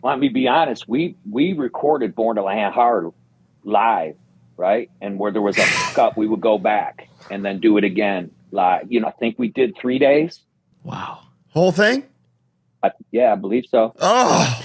let me be honest. We recorded Born to Landhard live, right? And where there was a fuck up, we would go back and then do it again live. I think we did 3 days. Wow. Whole thing? Yeah, I believe so. Oh.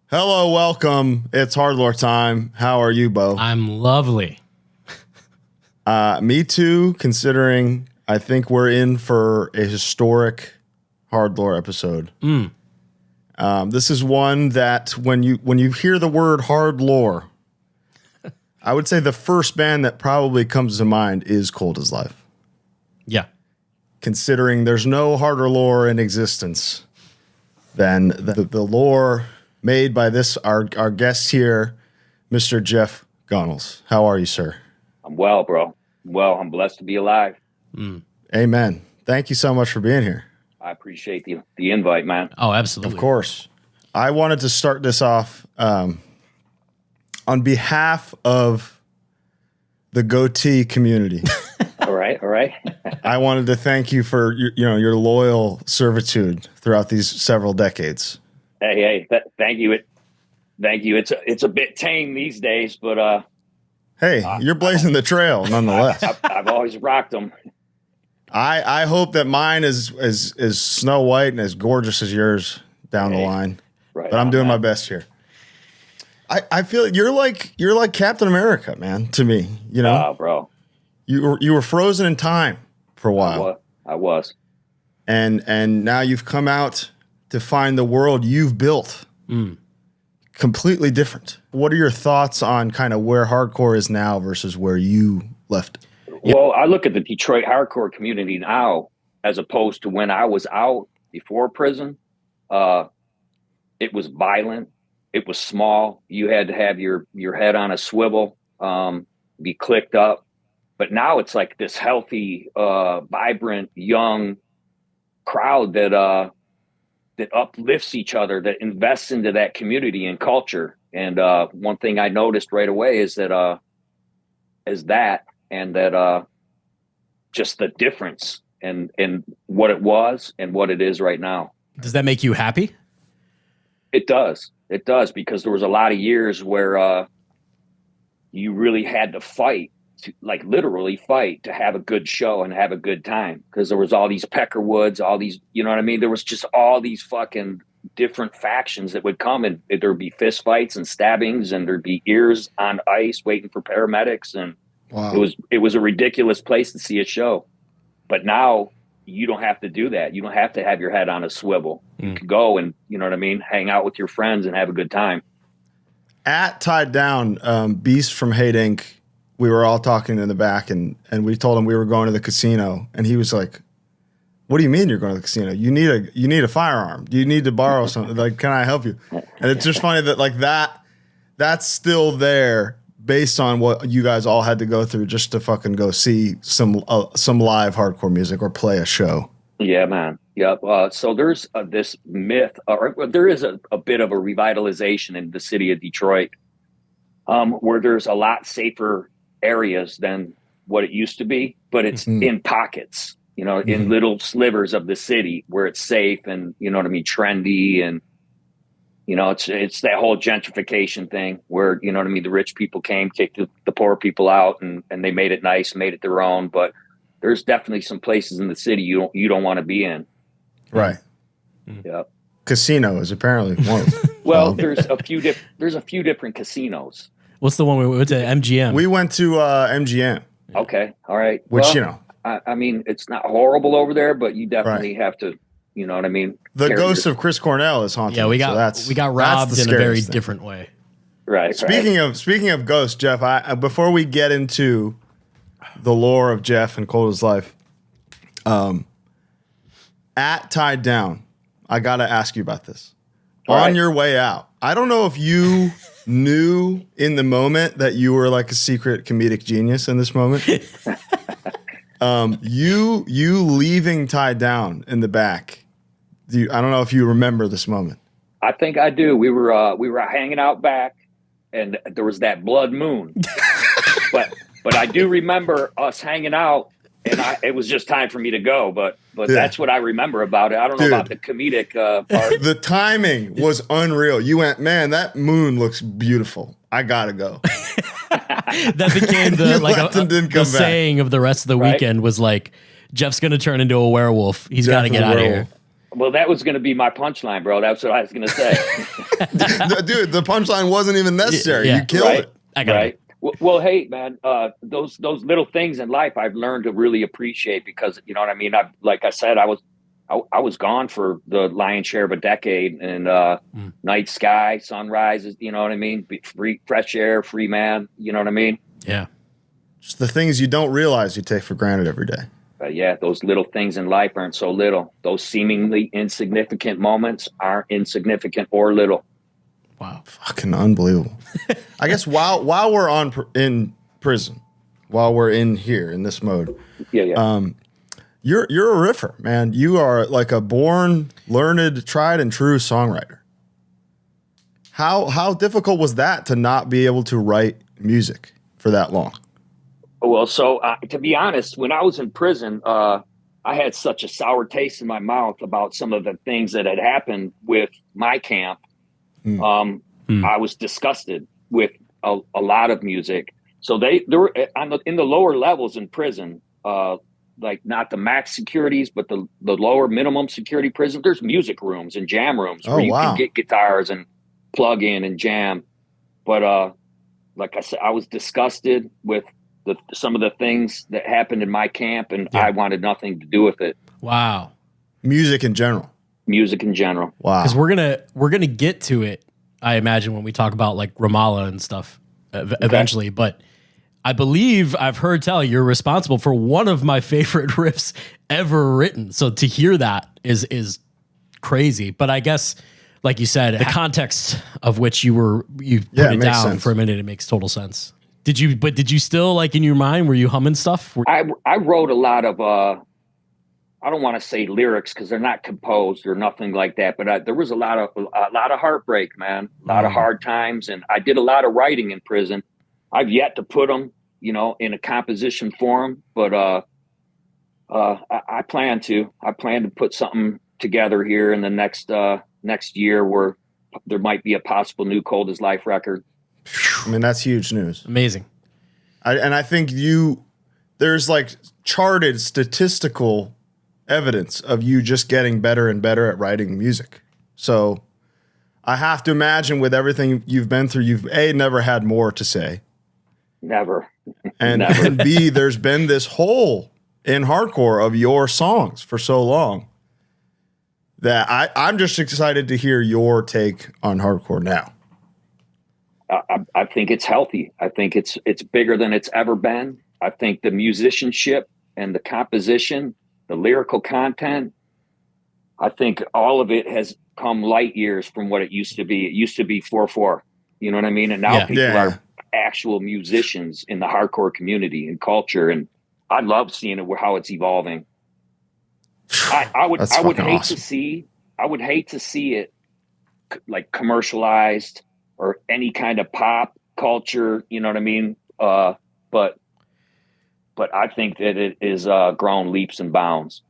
Hello, welcome. It's HardLore time. How are you, Bo? I'm lovely. Me too, considering I think we're in for a historic HardLore episode. This is one that when you hear the word HardLore, I would say the first band that probably comes to mind is Cold as Life. Yeah. Considering there's no harder lore in existence than the lore made by our guest here, Mr. Jeff Gunnels. How are you, sir? I'm well, bro. Well, I'm blessed to be alive. Amen. Thank you so much for being here. I appreciate the invite, man. Oh, absolutely. Of course. I wanted to start this off on behalf of the goatee community. All right. I wanted to thank you for your loyal servitude throughout these several decades. Hey, thank you. Thank you. It's a bit tame these days, but hey, you're blazing the trail nonetheless. I've always rocked them. I hope that mine is Snow White and as gorgeous as yours down the line. Right, but I'm doing my best here. I feel you're like Captain America, man. To me, bro, you were frozen in time for a while. I was, and now you've come out to find the world you've built completely different. What are your thoughts on kind of where hardcore is now versus where you left it? Well, I look at the Detroit hardcore community now as opposed to when I was out before prison. It was violent. It was small. You had to have your head on a swivel, be clicked up. But now it's like this healthy, vibrant, young crowd that uplifts each other, that invests into that community and culture. And one thing I noticed right away is that just the difference in what it was and what it is right now. Does that make you happy? It does, because there was a lot of years where you really had to fight, literally fight to have a good show and have a good time, because there was all these Peckerwoods, all these, you know what I mean? There was just all these fucking different factions that would come, and there'd be fist fights and stabbings, and there'd be ears on ice waiting for paramedics. And wow. It was a ridiculous place to see a show. But now you don't have to do that. You don't have to have your head on a swivel. You can go and, you know what I mean, hang out with your friends and have a good time. At Tied Down, Beast from Hate Inc., we were all talking in the back, and we told him we were going to the casino, and he was like, "What do you mean you're going to the casino? You need a firearm. Do you need to borrow something? Like, can I help you?" And it's just funny that that's still there based on what you guys all had to go through just to fucking go see some live hardcore music or play a show. Yeah, man. Yep. So there's this myth, or there is a bit of a revitalization in the city of Detroit, where there's a lot safer areas than what it used to be, but it's in pockets, in little slivers of the city where it's safe and, you know what I mean, trendy. And, it's that whole gentrification thing where, you know what I mean, the rich people came, kicked the poor people out, and they made it nice, made it their own. But there's definitely some places in the city you don't want to be in. Right. Yep. Casino is apparently one of them. Well, there's a few different casinos. What's the one we went to? MGM. We went to MGM. Okay. All right. Which, I mean, it's not horrible over there, but you definitely have to, you know what I mean? The ghost of Chris Cornell is haunting. Yeah, we got robbed in a very different way. Right. Speaking of ghosts, Jeff, before we get into the lore of Jeff and Cold as Life, at Tied Down, I got to ask you about this. On your way out, I don't know if you knew in the moment that you were like a secret comedic genius in this moment. You leaving Tied Down in the back. I don't know if you remember this moment. I think I do. We were hanging out back, and there was that blood moon. but I do remember us hanging out, and it was just time for me to go. But that's what I remember about it. I don't know about the comedic part. The timing was unreal. You went, man, that moon looks beautiful. I gotta go. That became the saying of the rest of the weekend was like, Jeff's gonna turn into a werewolf. He's got to get out of here. Well, that was going to be my punchline, bro. That's what I was going to say. Dude, the punchline wasn't even necessary. You killed it. I got it. Well, hey, man, those little things in life I've learned to really appreciate because, you know what I mean? Like I said, I was gone for the lion's share of a decade, and night sky, sunrises, you know what I mean? Free, fresh air, free man, you know what I mean? Yeah. Just the things you don't realize you take for granted every day. Those little things in life aren't so little. Those seemingly insignificant moments aren't insignificant or little. Wow. Fucking unbelievable. I guess while we're in prison, while we're in here in this mode, you're a riffer, man. You are like a born, learned, tried and true songwriter. How difficult was that to not be able to write music for that long? Well, so to be honest, when I was in prison, I had such a sour taste in my mouth about some of the things that had happened with my camp. I was disgusted with a lot of music. So they were in the lower levels in prison, like not the max securities, but the lower minimum security prison. There's music rooms and jam rooms where you can get guitars and plug in and jam. But like I said, I was disgusted with some of the things that happened in my camp, and I wanted nothing to do with it. Wow. Music in general. Wow. Because we're gonna get to it, I imagine, when we talk about like Ramallah and stuff eventually. But I believe I've heard tell you're responsible for one of my favorite riffs ever written. So to hear that is crazy. But I guess, like you said, the context of which you put it down for a minute, it makes total sense. Did you still, like, in your mind, were you humming stuff? I wrote a lot of, I don't want to say lyrics because they're not composed or nothing like that, but there was a lot of heartbreak, man, a lot of hard times. And I did a lot of writing in prison. I've yet to put them, in a composition form, but I plan to put something together here in the next year where there might be a possible new Cold as Life record. I mean, that's huge news. Amazing. I think there's like charted statistical evidence of you just getting better and better at writing music. So I have to imagine with everything you've been through, you've never had more to say. Never. And B, there's been this hole in hardcore of your songs for so long that I'm just excited to hear your take on hardcore now. I think it's healthy. I think it's bigger than it's ever been. I think the musicianship and the composition, the lyrical content, I think all of it has come light years from what it used to be. It used to be 4/4. You know what I mean? And now people are actual musicians in the hardcore community and culture. And I love seeing it, how it's evolving. I would hate to see it like commercialized or any kind of pop culture, you know what I mean? But I think that it is grown leaps and bounds.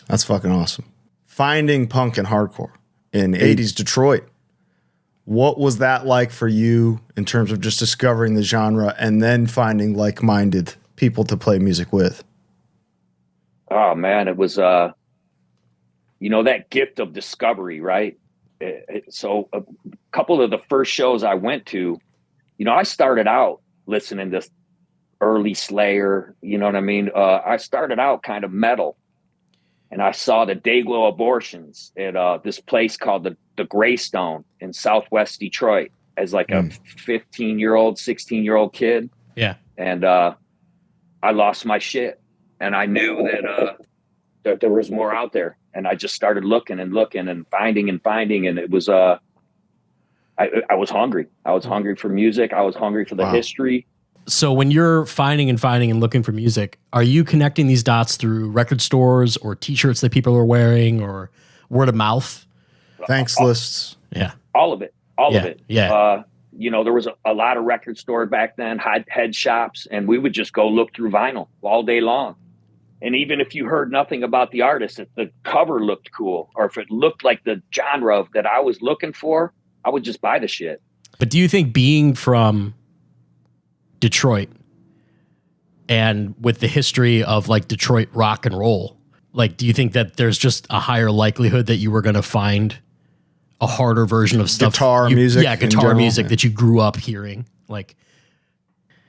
That's fucking awesome. Finding punk and hardcore in 80s Detroit. What was that like for you in terms of just discovering the genre and then finding like-minded people to play music with? Oh man, it was, that gift of discovery, right? So a couple of the first shows I went to, I started out listening to early Slayer, you know what I mean? I started out kind of metal, and I saw the Dayglow Abortions at this place called the Greystone in Southwest Detroit as like a 15-year-old, 16-year-old kid. Yeah. And I lost my shit, and I knew that there was more out there. And I just started looking and finding, and it was, I was hungry. I was hungry for music. I was hungry for the history. So when you're finding and looking for music, are you connecting these dots through record stores or t-shirts that people are wearing or word of mouth? Thanks lists. Yeah. All of it. All of it. Yeah. There was a lot of record stores back then, head shops, and we would just go look through vinyl all day long. And even if you heard nothing about the artist, if the cover looked cool or if it looked like the genre that I was looking for, I would just buy the shit. But do you think being from Detroit and with the history of like Detroit rock and roll, like, do you think that there's just a higher likelihood that you were going to find a harder version of stuff? Guitar music that you grew up hearing? Like,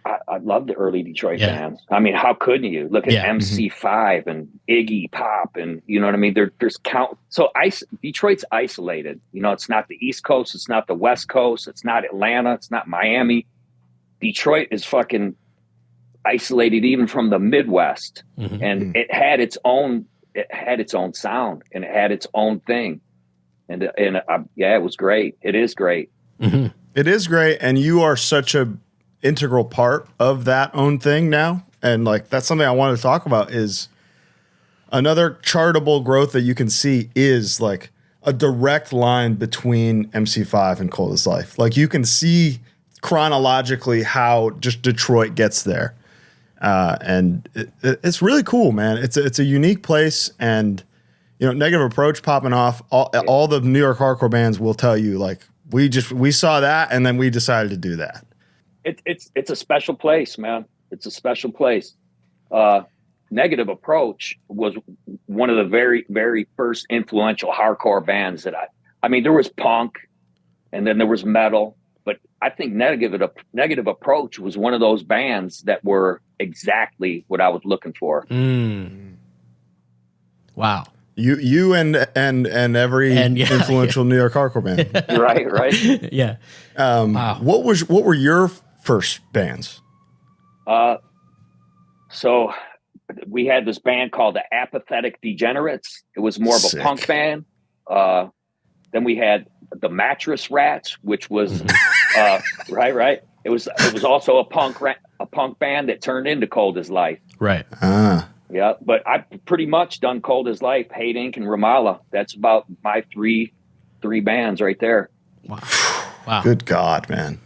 I love the early Detroit bands. I mean, how couldn't you? Look at MC5 and Iggy Pop, and you know what I mean? There's count. So Detroit's isolated. It's not the East Coast. It's not the West Coast. It's not Atlanta. It's not Miami. Detroit is fucking isolated even from the Midwest. And it had its own sound, and it had its own thing. And it was great. It is great. It is great. And you are such a integral part of that own thing now. And like, that's something I wanted to talk about. Is another chartable growth that you can see is like a direct line between MC5 and Cold as Life. Like, you can see chronologically how just Detroit gets there. And it's really cool, man. It's a unique place. And, Negative Approach popping off, all the New York hardcore bands will tell you, like, we saw that and then we decided to do that. It's a special place, man. It's a special place. Negative Approach was one of the very, very first influential hardcore bands that I mean, there was punk and then there was metal, but I think Negative Approach was one of those bands that were exactly what I was looking for. Wow. You and every influential New York hardcore band. Right. Yeah. Wow. What were your first bands? So we had this band called the Apathetic Degenerates. It was more of a punk band. Then we had the Mattress Rats, which was right. It was also a punk band that turned into Cold as Life. Right. Yeah, but I've pretty much done Cold as Life, Hate Inc., and Ramallah. That's about my three bands right there. Wow. Good God, man.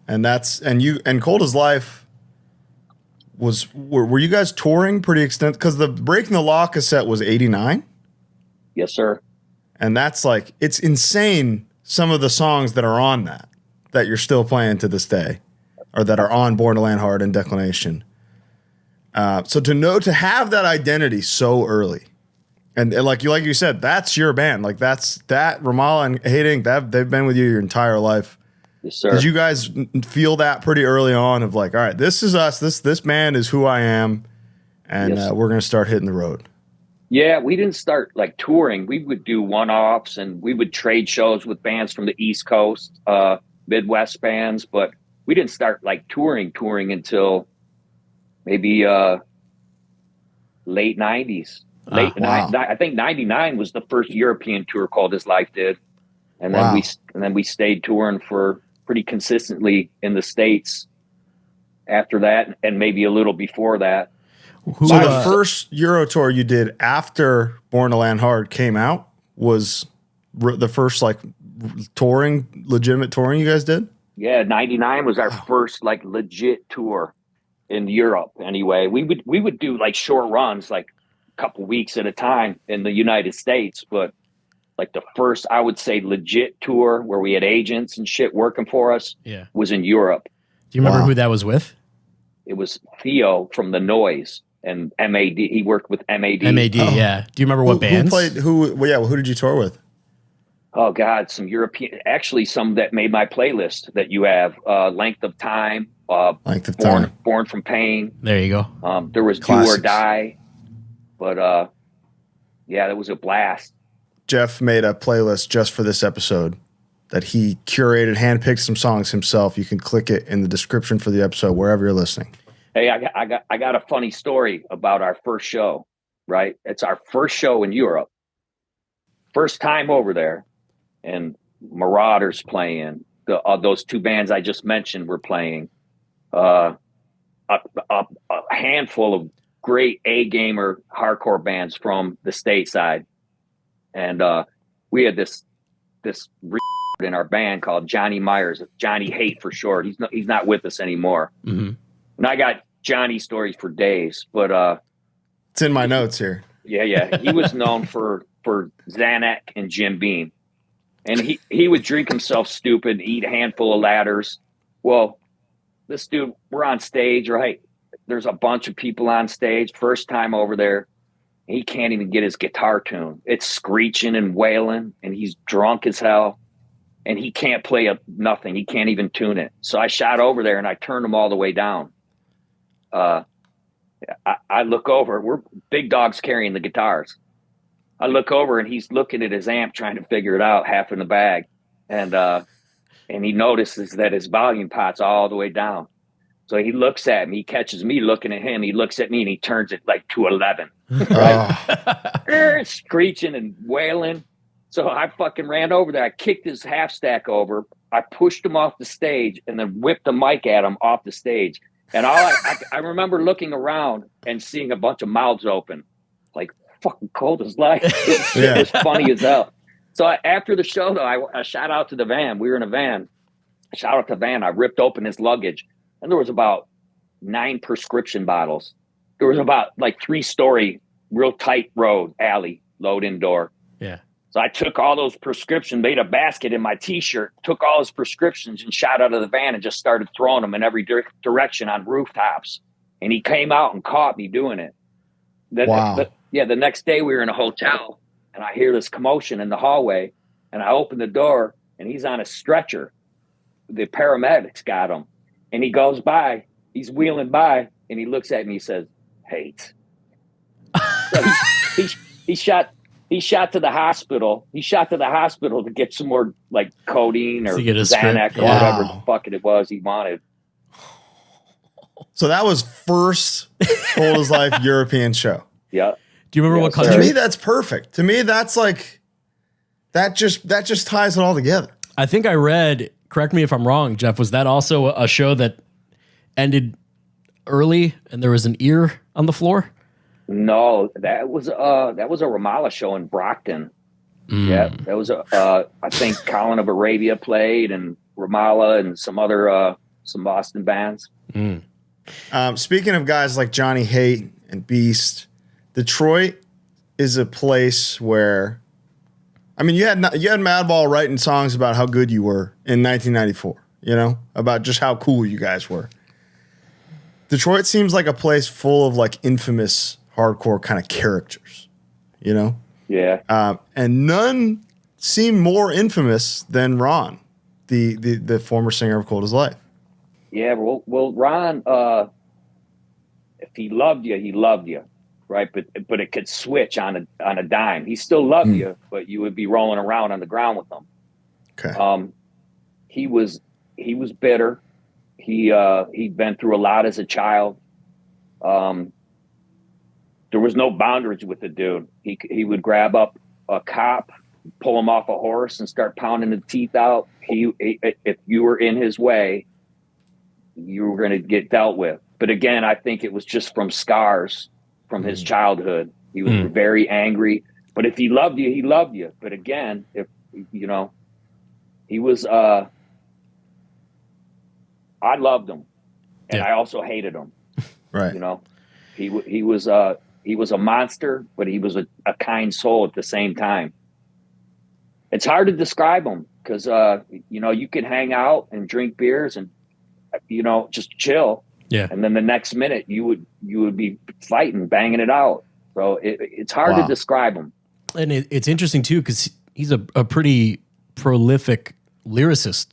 And Cold as Life were you guys touring pretty extent? Because the Breaking the Law cassette was 89? Yes, sir. And that's like, it's insane, some of the songs that are on that you're still playing to this day, or that are on Born to Landhard and Declination. So to have that identity so early, and like you said, that's your band. Like, that Ramallah and Hate Inc., they've been with you your entire life. Yes, sir. Did you guys feel that pretty early on of like, all right, this is us, this band is who I am, and we're going to start hitting the road? Yeah, we didn't start like touring. We would do one-offs and we would trade shows with bands from the East Coast, Midwest bands, but we didn't start like touring until maybe late 90s. I think 99 was the first European tour Cold as Life did. And then we stayed touring for pretty consistently in the States after that, and maybe a little before that. So the first Euro tour you did after Born to Landhard came out was the first like legitimate touring you guys did? Yeah, 99 was our first like legit tour in Europe. Anyway, we would do like short runs, like a couple weeks at a time in the United States, but like the first, I would say, legit tour where we had agents and shit working for us was in Europe. Do you remember who that was with? It was Theo from The Noise and MAD. He worked with MAD. MAD, yeah. Do you remember what bands? Who did you tour with? Oh, God, some European, actually some that made my playlist that you have. Length of Time. Born from Pain. There you go. There was Classics. Do or Die. But, that was a blast. Jeff made a playlist just for this episode that he curated, handpicked some songs himself. You can click it in the description for the episode, wherever you're listening. Hey, I got a funny story about our first show, right? It's our first show in Europe. First time over there. And Marauders playing. Those two bands I just mentioned were playing. a, a handful of great A-gamer hardcore bands from the stateside. And we had this in our band called Johnny Myers, Johnny Hate for short. He's not with us anymore. Mm-hmm. And I got Johnny stories for days, but it's in my notes here. Yeah. He was known for Xanax and Jim Beam. And he would drink himself stupid, eat a handful of ladders. Well, this dude, we're on stage, right? There's a bunch of people on stage. First time over there. He can't even get his guitar tuned. It's screeching and wailing, and he's drunk as hell. And he can't play nothing. He can't even tune it. So I shot over there and I turned him all the way down. I look over. We're big dogs carrying the guitars. I look over and he's looking at his amp, trying to figure it out, half in the bag. And he notices that his volume pot's all the way down. So he looks at me, he catches me looking at him. He looks at me and he turns it like to 11. Right? Screeching and wailing. So I fucking ran over there. I kicked his half stack over. I pushed him off the stage and then whipped the mic at him off the stage. And I remember looking around and seeing a bunch of mouths open, like fucking cold as life. It was funny as hell. So after the show, though, I shot out to the van. We were in a van. I shot out to the van. I ripped open his luggage, and there was about 9 prescription bottles. There was about like 3-story, real tight road, alley, load indoor. Yeah. So I took all those prescriptions, made a basket in my T-shirt, took all his prescriptions and shot out of the van and just started throwing them in every direction on rooftops. And he came out and caught me doing it. Wow. The next day we were in a hotel and I hear this commotion in the hallway and I open the door and he's on a stretcher. The paramedics got him and he goes by, he's wheeling by and he looks at me, he says, "Hate." So he shot to the hospital. He shot to the hospital to get some more like codeine or Xanax or whatever the fuck it was he wanted. So that was first Cold as Life European show. Yeah. Do you remember what country? To me, that's perfect. To me, that's like that just ties it all together. I think I read, correct me if I'm wrong, Jeff, was that also a show that ended early and there was an ear on the floor? No, that was a Ramallah show in Brockton. Yeah, that was I think Colin of Arabia played and Ramallah and some other some Boston bands. Speaking of guys like Johnny Hate and Beast, Detroit is a place where, I mean, you had Madball writing songs about how good you were in 1994. You know, about just how cool you guys were. Detroit seems like a place full of like infamous hardcore kind of characters, you know? Yeah. And none seem more infamous than Ron, the former singer of Cold as Life. Yeah, well, Ron, if he loved you, he loved you, right? But it could switch on a dime. He still loved you, but you would be rolling around on the ground with him. Okay. He was bitter. He'd been through a lot as a child. There was no boundaries with the dude. He would grab up a cop, pull him off a horse, and start pounding the teeth out. If you were in his way, you were going to get dealt with. But again, I think it was just from scars from his childhood. He was very angry. But if he loved you, he loved you. But again, if you know, he was. I loved him, and I also hated him. Right. You know, he was a monster, but he was a kind soul at the same time. It's hard to describe him because, you know, you could hang out and drink beers and, you know, just chill. Yeah. And then the next minute you would be fighting, banging it out. So it's hard to describe him. And it's interesting too, because he's a pretty prolific lyricist.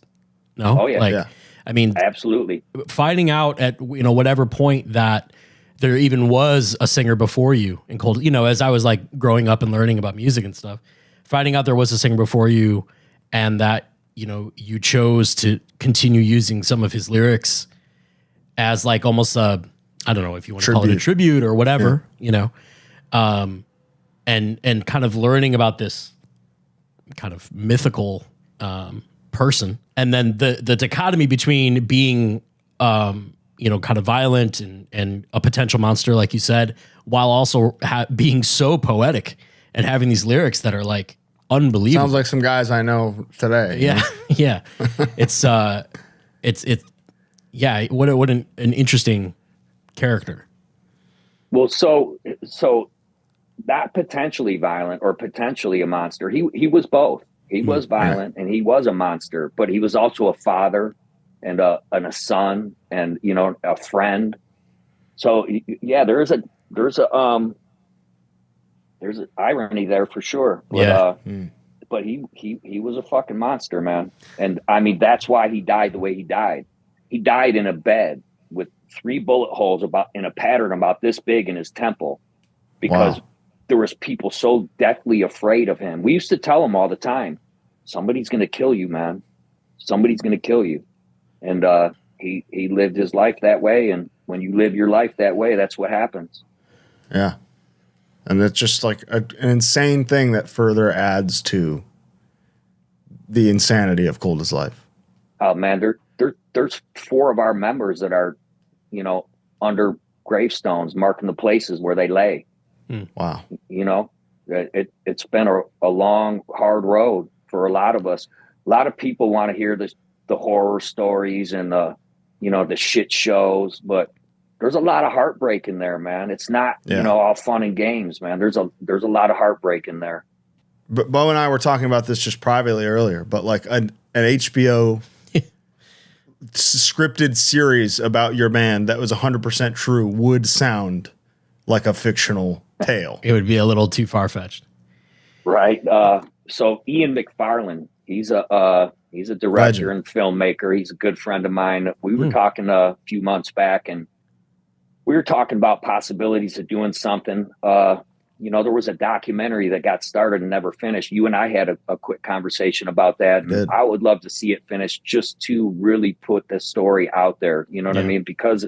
No? Oh yeah. Like, I mean, absolutely. Finding out at, you know, whatever point that there even was a singer before you in Cold, you know, as I was like growing up and learning about music and stuff, finding out there was a singer before you and that, you know, you chose to continue using some of his lyrics as like almost a, I don't know if you want to call it a tribute or whatever, you know, and kind of learning about this kind of mythical person. And then the dichotomy between being you know, kind of violent and a potential monster, like you said, while also being so poetic and having these lyrics that are like unbelievable. Sounds like some guys I know today. Yeah, yeah. It's yeah. What an interesting character. Well, so not potentially violent or potentially a monster. He was both. He was violent and he was a monster, but he was also a father and a son and, you know, a friend. So yeah, there's an irony there for sure. But, but he was a fucking monster, man. And I mean, that's why he died the way he died. He died in a bed with 3 bullet holes in a pattern about this big in his temple, because there was people so deathly afraid of him. We used to tell him all the time, somebody's going to kill you, man. Somebody's going to kill you. And he lived his life that way. And when you live your life that way, that's what happens. Yeah. And it's just like an insane thing that further adds to the insanity of Coldest Life. Oh, man, there's 4 of our members that are, you know, under gravestones marking the places where they lay. Wow. You know, it's been a long, hard road for a lot of us. A lot of people want to hear the horror stories and the, you know, the shit shows, but there's a lot of heartbreak in there, man. It's not, you know, all fun and games, man. There's a lot of heartbreak in there. But Bo and I were talking about this just privately earlier, but like an HBO scripted series about your band that was 100% true would sound like a fictional tale. It would be a little too far-fetched. Right. So Ian McFarlane, he's a director and filmmaker. He's a good friend of mine. We were talking a few months back, and we were talking about possibilities of doing something. You know, there was a documentary that got started and never finished. You and I had a quick conversation about that. And I would love to see it finished, just to really put the story out there. You know what I mean? Because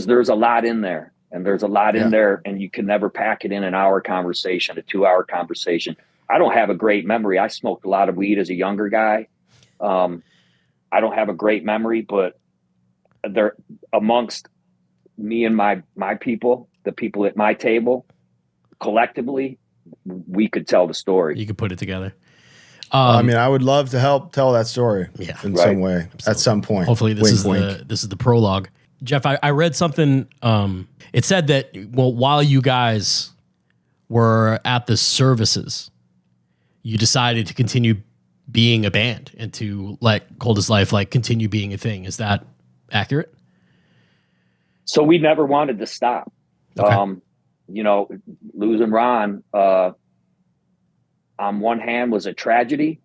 there's a lot in there, and there's a lot in there, and you can never pack it in an hour conversation, a 2-hour conversation. I don't have a great memory. I smoked a lot of weed as a younger guy. I don't have a great memory, but they're amongst me and my people, the people at my table, collectively, we could tell the story. You could put it together. I mean, I would love to help tell that story in some way. Absolutely. At some point. Hopefully this is the prologue. Jeff, I read something. It said that, well, while you guys were at the services, you decided to continue being a band and to let Coldest Life like continue being a thing. Is that accurate? So we never wanted to stop. Okay. You know, losing Ron, on one hand was a tragedy.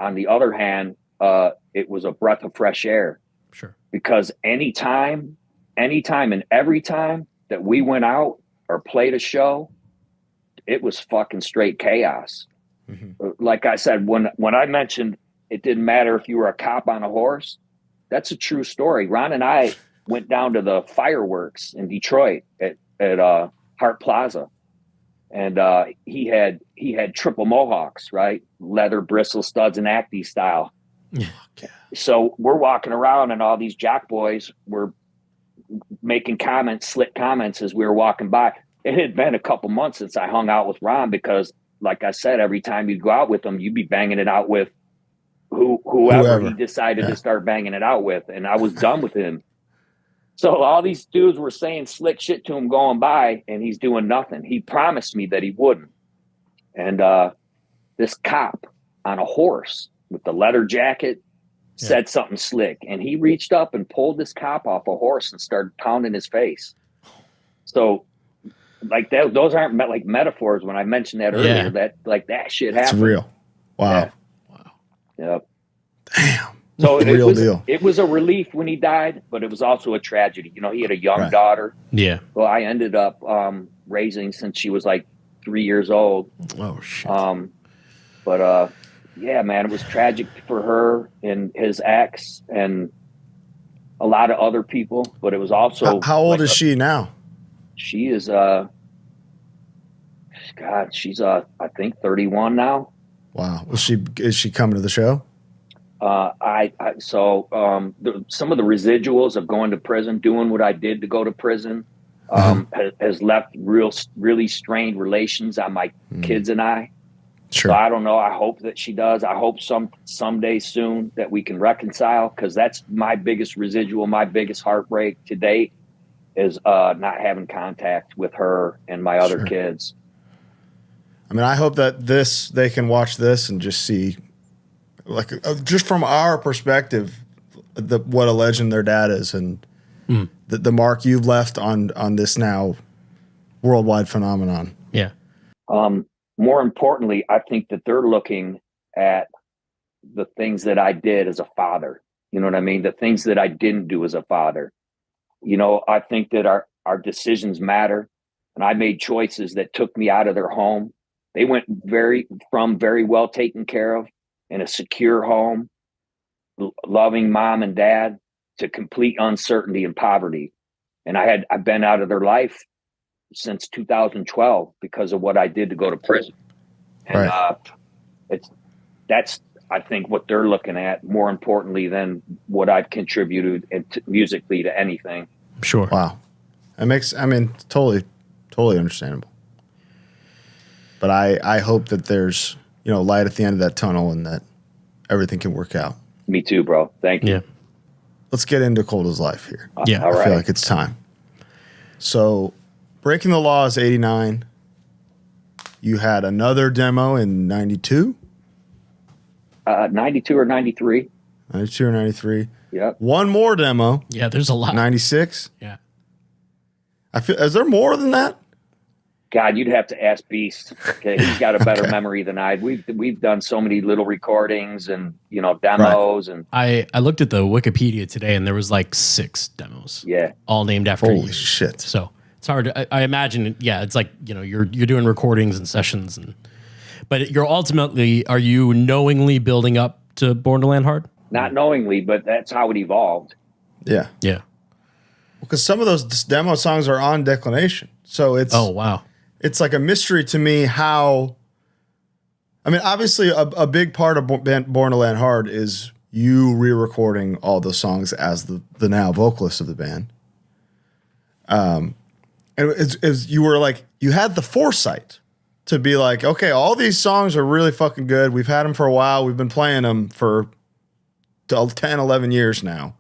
On the other hand, it was a breath of fresh air. Sure. Because anytime and every time that we went out or played a show, it was fucking straight chaos. Like I said, when I mentioned it didn't matter if you were a cop on a horse, that's a true story. Ron and I went down to the fireworks in Detroit at Hart Plaza, and he had triple mohawks, right? Leather bristle studs and Acme style. So we're walking around, and all these jock boys were making slick comments as we were walking by. It had been a couple months since I hung out with Ron, because like I said, every time you'd go out with him, you'd be banging it out with whoever he decided to start banging it out with. And I was done with him. So all these dudes were saying slick shit to him going by, and he's doing nothing. He promised me that he wouldn't. And this cop on a horse with the leather jacket said something slick, and he reached up and pulled this cop off a horse and started pounding his face. So like those aren't like metaphors. When I mentioned that earlier, that like that shit happened. It's real. Wow. Wow. Yep. Damn. So it was a relief when he died, but it was also a tragedy. You know, he had a young daughter. Yeah. Well, I ended up raising since she was like 3 years old. Oh shit. But yeah, man, it was tragic for her and his ex and a lot of other people. But it was also how old is she now? She is God, she's I think 31 now. Wow. Is she coming to the show? Some of the residuals of going to prison, doing what I did to go to prison, has left really strained relations on my kids and I. Sure. So I don't know. I hope that she does. I hope someday soon that we can reconcile, because that's my biggest residual, my biggest heartbreak to date is not having contact with her and my other kids. I mean, I hope that they can watch this and just see, like, just from our perspective, what a legend their dad is, and the mark you've left on this now worldwide phenomenon. Yeah. More importantly, I think that they're looking at the things that I did as a father. You know what I mean? The things that I didn't do as a father. You know, I think that our decisions matter, and I made choices that took me out of their home. They went very well taken care of in a secure home, loving mom and dad, to complete uncertainty and poverty. And I've been out of their life since 2012 because of what I did to go to prison. And that's I think what they're looking at more importantly than what I've contributed musically to anything. Sure. Wow. Totally understandable. But I hope that there's, light at the end of that tunnel and that everything can work out. Me too, bro. Thank you. Yeah. Let's get into Cold as Life here. Yeah. I feel like it's time. So, Breaking the Law is 89. You had another demo in 92? 92 or 93. 92 or 93. Yep. One more demo. Yeah, there's a lot. 96. Yeah. Is there more than that? God, you'd have to ask Beast. Okay, he's got a better memory than I. We've done so many little recordings and demos and. I looked at the Wikipedia today and there was like 6 demos. Yeah. All named after Holy you. shit. So it's hard. I imagine. Yeah, it's like you're doing recordings and sessions but you're ultimately, are you knowingly building up to Born to Landhard? Not knowingly, but that's how it evolved. Yeah. Yeah. Because some of those demo songs are on Declination. So it's... Oh, wow. It's like a mystery to me how... I mean, obviously, a big part of Born to Landhard is you re-recording all those songs as the now vocalist of the band. And you were like... You had the foresight to be like, okay, all these songs are really fucking good. We've had them for a while. We've been playing them for 10, 11 years now.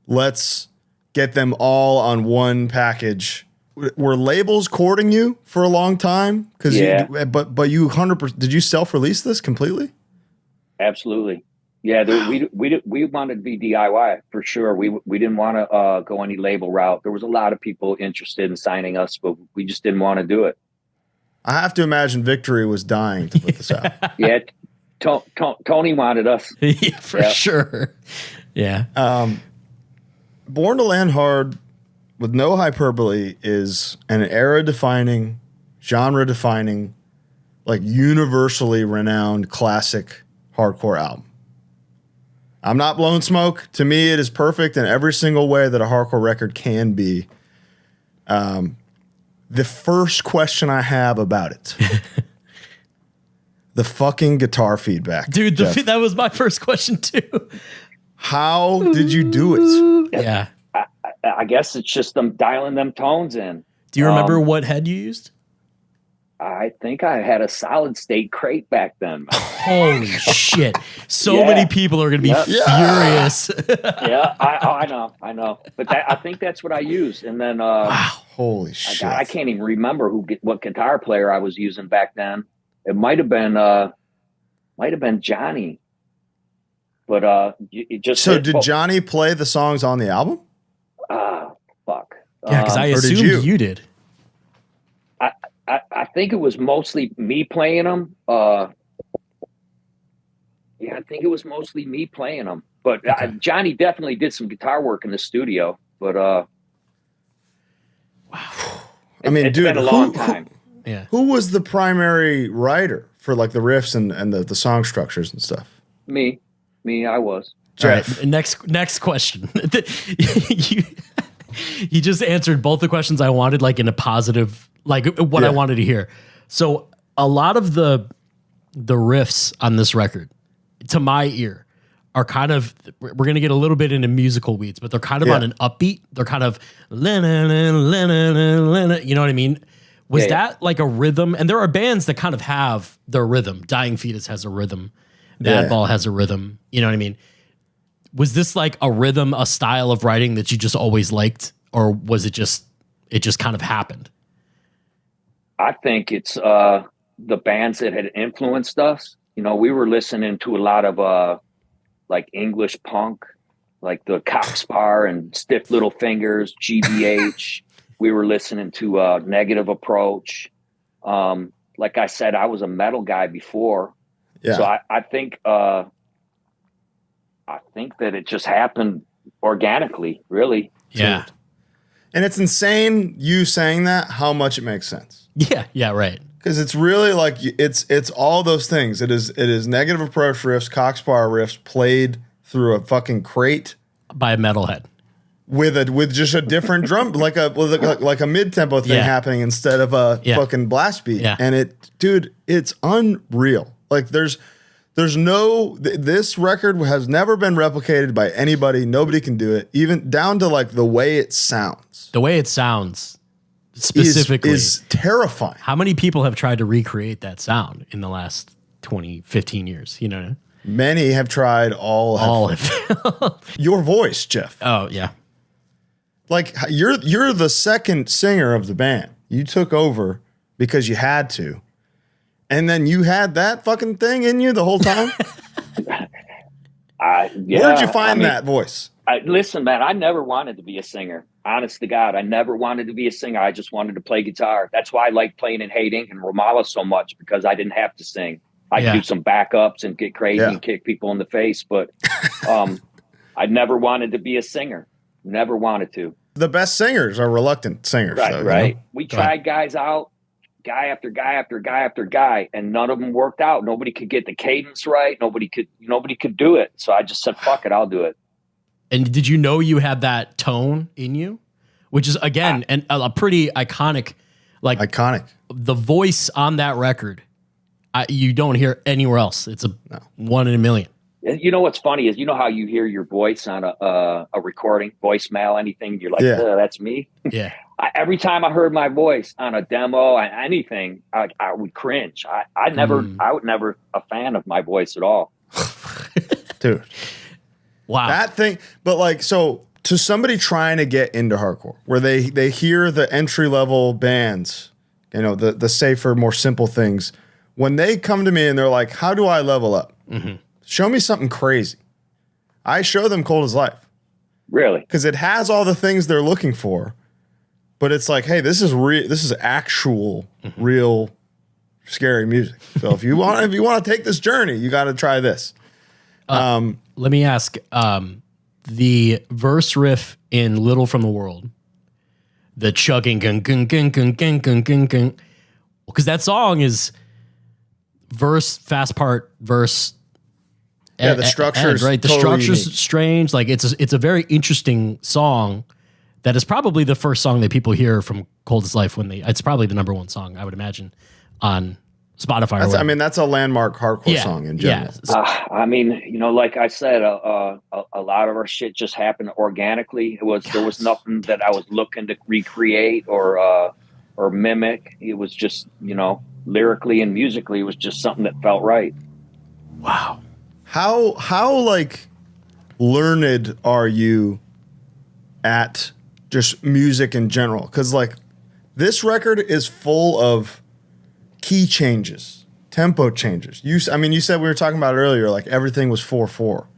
Let's get them all on one package. Were labels courting you for a long time? Yeah. But you 100%, did you self-release this completely? Absolutely. Yeah, we wanted to be DIY for sure. We didn't want to go any label route. There was a lot of people interested in signing us, but we just didn't want to do it. I have to imagine Victory was dying to put this out. Yeah, Tony wanted us. Yeah, for sure. Yeah. Born to Landhard, with no hyperbole, is an era-defining, genre-defining, like universally renowned classic hardcore album. I'm not blowing smoke. To me, it is perfect in every single way that a hardcore record can be. The first question I have about it, the fucking guitar feedback. Dude, that was my first question too. How did you do it? Yeah. I guess it's just them dialing them tones in. Do you remember what head you used? I think I had a solid state crate back then. Holy shit. So many people are going to be furious. Yeah, I know. But I think that's what I used. And then, holy shit. I can't even remember what guitar player I was using back then. It might have been Johnny. But it just. So did Johnny play the songs on the album? Fuck. Yeah, because I assumed you did. I think it was mostly me playing them. I think it was mostly me playing them. But Johnny definitely did some guitar work in the studio. But wow, I mean, it's dude, been a long time. Who was the primary writer for like the riffs and the song structures and stuff? Me, I was. Jeff. Right, next question. He just answered both the questions I wanted, like in a positive, like what I wanted to hear. So a lot of the riffs on this record, to my ear, are kind of, we're going to get a little bit into musical weeds, but they're kind of on an upbeat. They're kind of, you know what I mean? Was that like a rhythm? And there are bands that kind of have their rhythm. Dying Fetus has a rhythm. Madball has a rhythm. You know what I mean? Was this like a rhythm, a style of writing that you just always liked? Or was it just kind of happened? I think it's the bands that had influenced us. You know, we were listening to a lot of like English punk, like the Cockspar and Stiff Little Fingers, GBH. We were listening to Negative Approach. Like I said, I was a metal guy before. Yeah. So I think that it just happened organically, really. Yeah. And it's insane you saying that, how much it makes sense. Yeah, right. Because it's really like it's all those things. It is Negative Approach riffs, Cockspar riffs played through a fucking crate by a metalhead with just a different drum, like a mid tempo thing happening instead of a fucking blast beat. Yeah. And it's unreal. Like there's no, this record has never been replicated by anybody. Nobody can do it, even down to like the way it sounds. The way it sounds specifically is terrifying. How many people have tried to recreate that sound in the last 20, 15 years? You know, many have tried. All have. Your voice, Jeff. Oh yeah. Like you're the second singer of the band. You took over because you had to. And then you had that fucking thing in you the whole time? Where'd you find that voice? Listen, man, I never wanted to be a singer. Honest to God, I never wanted to be a singer. I just wanted to play guitar. That's why I like playing in Hate Inc. and Ramallah so much, because I didn't have to sing. I could do some backups and get crazy and kick people in the face, but I never wanted to be a singer. Never wanted to. The best singers are reluctant singers. Right, though, right. You know? We tried guys out. Guy after guy after guy after guy, and none of them worked out. Nobody could get the cadence right. Nobody could do it. So I just said, "Fuck it, I'll do it." And did you know you had that tone in you, which is again a pretty iconic, the voice on that record. You don't hear anywhere else. It's a one in a million. You know what's funny is, you know how you hear your voice on a recording, voicemail, anything. You're like, that's me. Yeah. Every time I heard my voice on a demo, anything, I would cringe. I would never a fan of my voice at all. Dude. Wow. That thing, but like, so to somebody trying to get into hardcore, where they hear the entry level bands, you know, the safer, more simple things, when they come to me and they're like, how do I level up? Mm-hmm. Show me something crazy. I show them Cold as Life. Really? Because it has all the things they're looking for. But it's like, hey, this is real. This is actual, real, scary music. So if you want to take this journey, you got to try this. Let me ask: the verse riff in "Little from the World," the chugging, because that song is verse, fast part, verse. Yeah, the structure's right. The totally structure's unique. Strange. Like it's a very interesting song. That is probably the first song that people hear from Cold as Life it's probably the number one song, I would imagine, on Spotify. I mean, that's a landmark hardcore song in general. Yeah. I mean, you know, like I said, a lot of our shit just happened organically. There was nothing that I was looking to recreate or mimic. It was just, you know, lyrically and musically, it was just something that felt right. Wow. How like learned are you at just music in general? Because like this record is full of key changes, tempo changes. You said we were talking about it earlier, like everything was 4/4.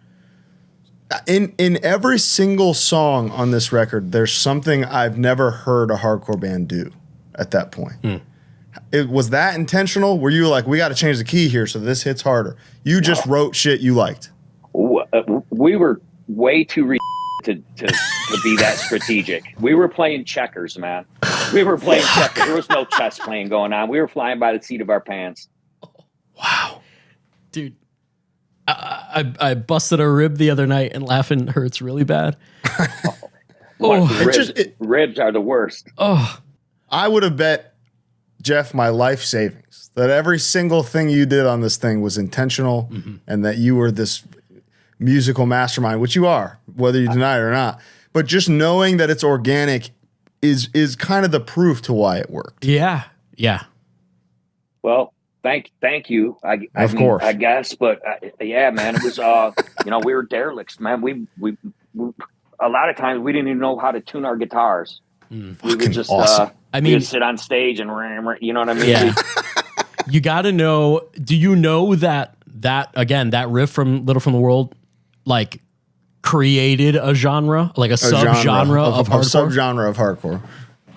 In every single song on this record, there's something I've never heard a hardcore band do at that point. Was that intentional? Were you like, we got to change the key here so this hits harder? You just wrote shit you liked. We were way too to be that strategic. We were playing checkers, man. We were playing checkers. There was no chess playing going on. We were flying by the seat of our pants. Wow. Dude, I busted a rib the other night and laughing hurts really bad. Ribs are the worst. Oh, I would have bet, Jeff, my life savings that every single thing you did on this thing was intentional and that you were this musical mastermind, which you are, whether you deny it or not. But just knowing that it's organic is kind of the proof to why it worked. Yeah. Well, thank you. Of course, I guess, but yeah, man, it was we were derelicts, man. We a lot of times we didn't even know how to tune our guitars. We would just awesome. we would sit on stage and you know what I mean? Yeah. You got to know. Do you know that again, that riff from Little from the World, like, created a genre, like a subgenre of hardcore? Subgenre of hardcore.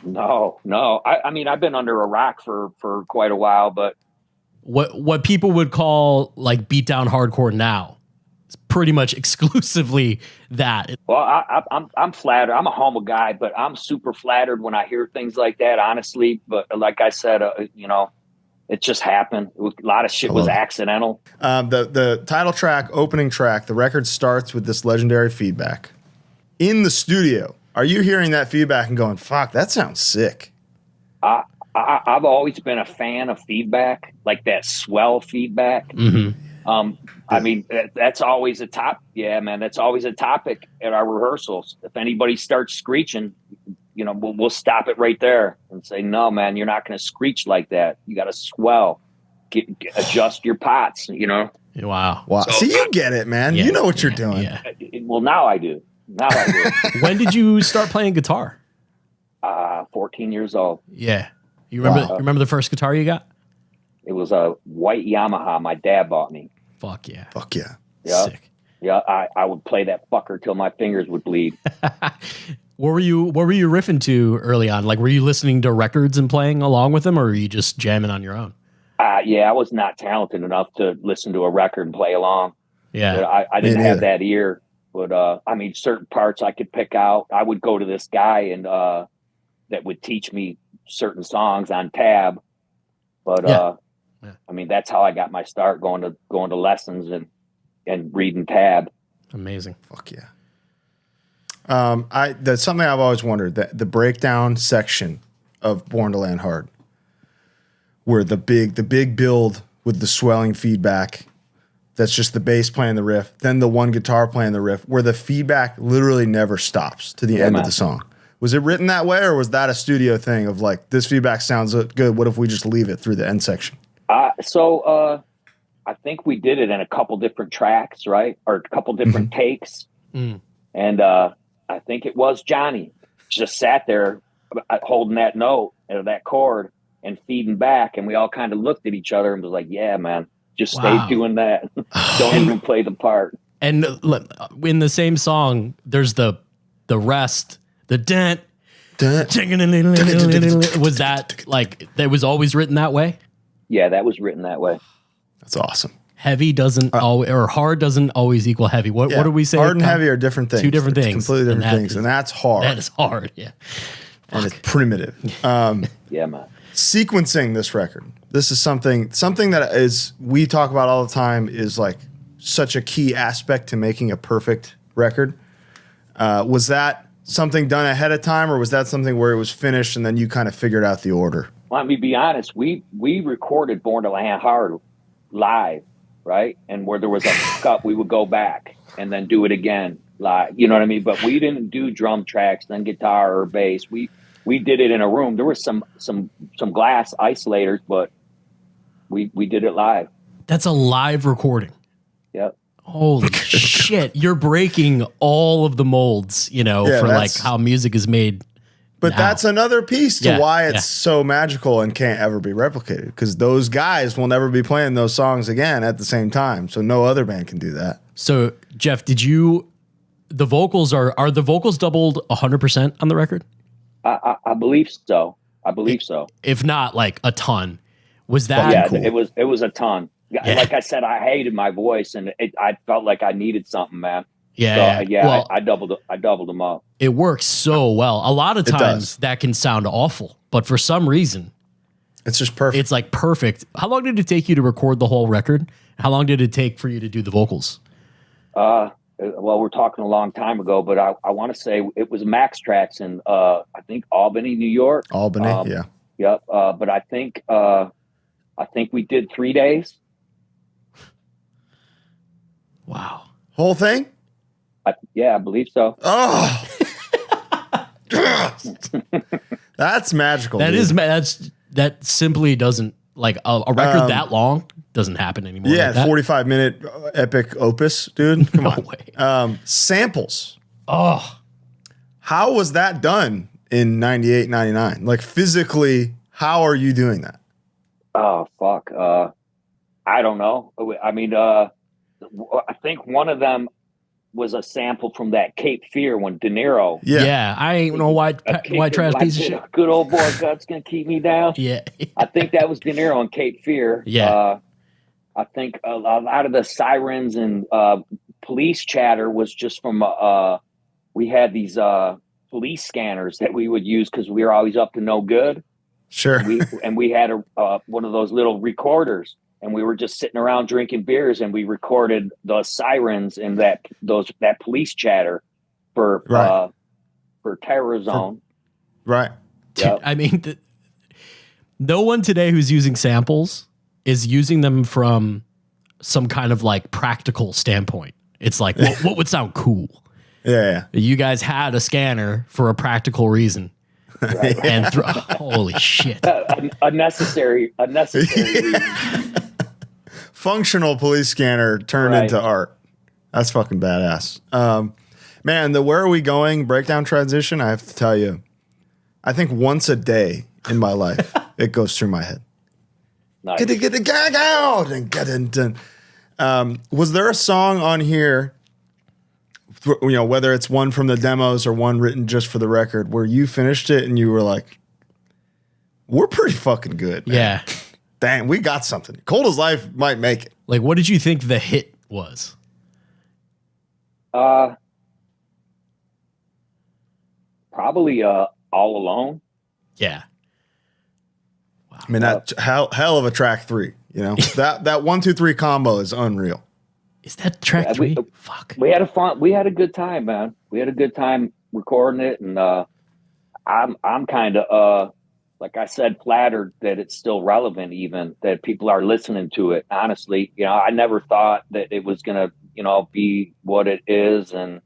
No. I mean, I've been under a rock for quite a while, but what people would call like beatdown hardcore now is pretty much exclusively that. Well, I'm flattered. I'm a humble guy, but I'm super flattered when I hear things like that, honestly. But like I said, it just happened. A lot of shit was accidental. The title track, opening track, the record starts with this legendary feedback. In the studio, are you hearing that feedback and going, fuck, that sounds sick? I've always been a fan of feedback, like that swell feedback. Mm-hmm. I mean, that's always a top. Yeah, man, that's always a topic at our rehearsals. If anybody starts screeching, we'll stop it right there and say, no, man, you're not going to screech like that. You got to swell, adjust your pots, Wow. So, see, you get it, man. You know what you're doing. Yeah. Well, now I do. When did you start playing guitar? 14 years old. Yeah. You remember the first guitar you got? It was a white Yamaha my dad bought me. Fuck yeah. Yeah. Sick. Yeah, I would play that fucker till my fingers would bleed. What were you riffing to early on? Like, were you listening to records and playing along with them, or were you just jamming on your own? Yeah, I was not talented enough to listen to a record and play along. Yeah. I didn't have that ear, but I mean, certain parts I could pick out. I would go to this guy and that would teach me certain songs on tab. But I mean, that's how I got my start, going to lessons and reading tab. Amazing. Fuck yeah. That's something I've always wondered, that the breakdown section of Born to Landhard, where the big build with the swelling feedback, that's just the bass playing the riff, then the one guitar playing the riff, where the feedback literally never stops to the end of the song. Was it written that way, or was that a studio thing of like, this feedback sounds good, what if we just leave it through the end section? So I think we did it in a couple different tracks, right? Or a couple different takes. Mm. And I think it was Johnny just sat there holding that note or that chord and feeding back. And we all kind of looked at each other and was like, yeah, man, just stay doing that. Don't even play the part. And in the same song, there's the rest, the dent. Was that like, that was always written that way? Yeah, that was written that way. That's awesome. Heavy doesn't always, or hard doesn't always equal heavy. What do we say? Hard and heavy are different things. Two different things. Completely different things. And that's hard. That is hard, yeah. And it's primitive. Yeah, man. Sequencing this record. This is something that is, we talk about all the time, is like such a key aspect to making a perfect record. Was that something done ahead of time, or was that something where it was finished and then you kind of figured out the order? Well, let me be honest. We recorded Born to Landhard live, right? And where there was a cut, we would go back and then do it again live. You know what I mean? But we didn't do drum tracks, then guitar or bass. We did it in a room. There was some glass isolators, but we did it live. That's a live recording. Yep. Holy shit! You're breaking all of the molds, for like how music is made. But that's another piece to why it's so magical and can't ever be replicated, because those guys will never be playing those songs again at the same time. So no other band can do that. So Jeff, the vocals are the vocals doubled 100% on the record? I believe so. I believe so. If not, like a ton. Was that? Yeah, cool? It was a ton. Yeah. Like I said, I hated my voice, and I felt like I needed something, man. Yeah, so, well, I doubled them up. It works so well. A lot of times that can sound awful, but for some reason, it's just perfect. It's like perfect. How long did it take you to record the whole record? How long did it take for you to do the vocals? Well, we're talking a long time ago, but I want to say it was Max Tracks in I think Albany, New York. Albany, yeah. Yep. But I think we did 3 days. Wow. Whole thing? Yeah, I believe so. Oh, that's magical. That is that simply doesn't like a record that long doesn't happen anymore. Yeah, like 45-minute epic opus, dude. Come on. Way. Samples. Oh, how was that done in 98, 99? Like physically, how are you doing that? Oh, fuck. I don't know. I mean, I think one of them was a sample from that Cape Fear when De Niro. Yeah. I ain't no white trash piece of shit. Good old boy Gut's gonna keep me down. Yeah. I think that was De Niro and Cape Fear. Yeah. I think a lot of the sirens and police chatter was just from we had these police scanners that we would use because we were always up to no good. Sure. And we had one of those little recorders, and we were just sitting around drinking beers, and we recorded the sirens and that police chatter for Terror Zone. Right. Yep. I mean, no one today who's using samples is using them from some kind of like practical standpoint. It's like, what would sound cool? Yeah. You guys had a scanner for a practical reason. Right. And holy shit. A necessary reason. Functional police scanner turned into art. That's fucking badass. Man, the Where Are We Going breakdown transition, I have to tell you, I think once a day in my life, it goes through my head. Nice. Get the gag out and get into. Was there a song on here, you know, whether it's one from the demos or one written just for the record, where you finished it and you were like, we're pretty fucking good, man. Yeah. Dang, we got something. Cold as Life might make it. Like, what did you think the hit was? Probably All Alone. Yeah. Wow. I mean, that hell of a track 3, you know? that 1, 2, 3 combo is unreal. Is that track 3? Fuck. We had a good time, man. We had a good time recording it, and I'm kind of like I said, flattered that it's still relevant, even that people are listening to it. Honestly, you know, I never thought that it was gonna, you know, be what it is, and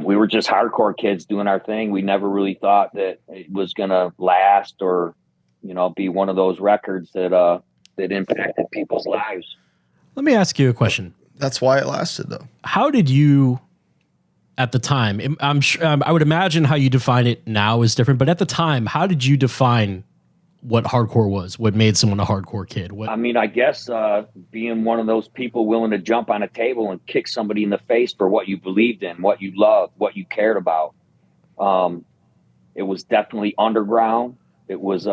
we were just hardcore kids doing our thing. We never really thought that it was gonna last or, you know, be one of those records that impacted people's lives. Let me ask you a question. That's why it lasted, though. How did you, at the time, I'm sure, I would imagine how you define it now is different, but at the time, how did you define what hardcore was? What made someone a hardcore kid? I mean, I guess being one of those people willing to jump on a table and kick somebody in the face for what you believed in, what you loved, what you cared about. It was definitely underground. It was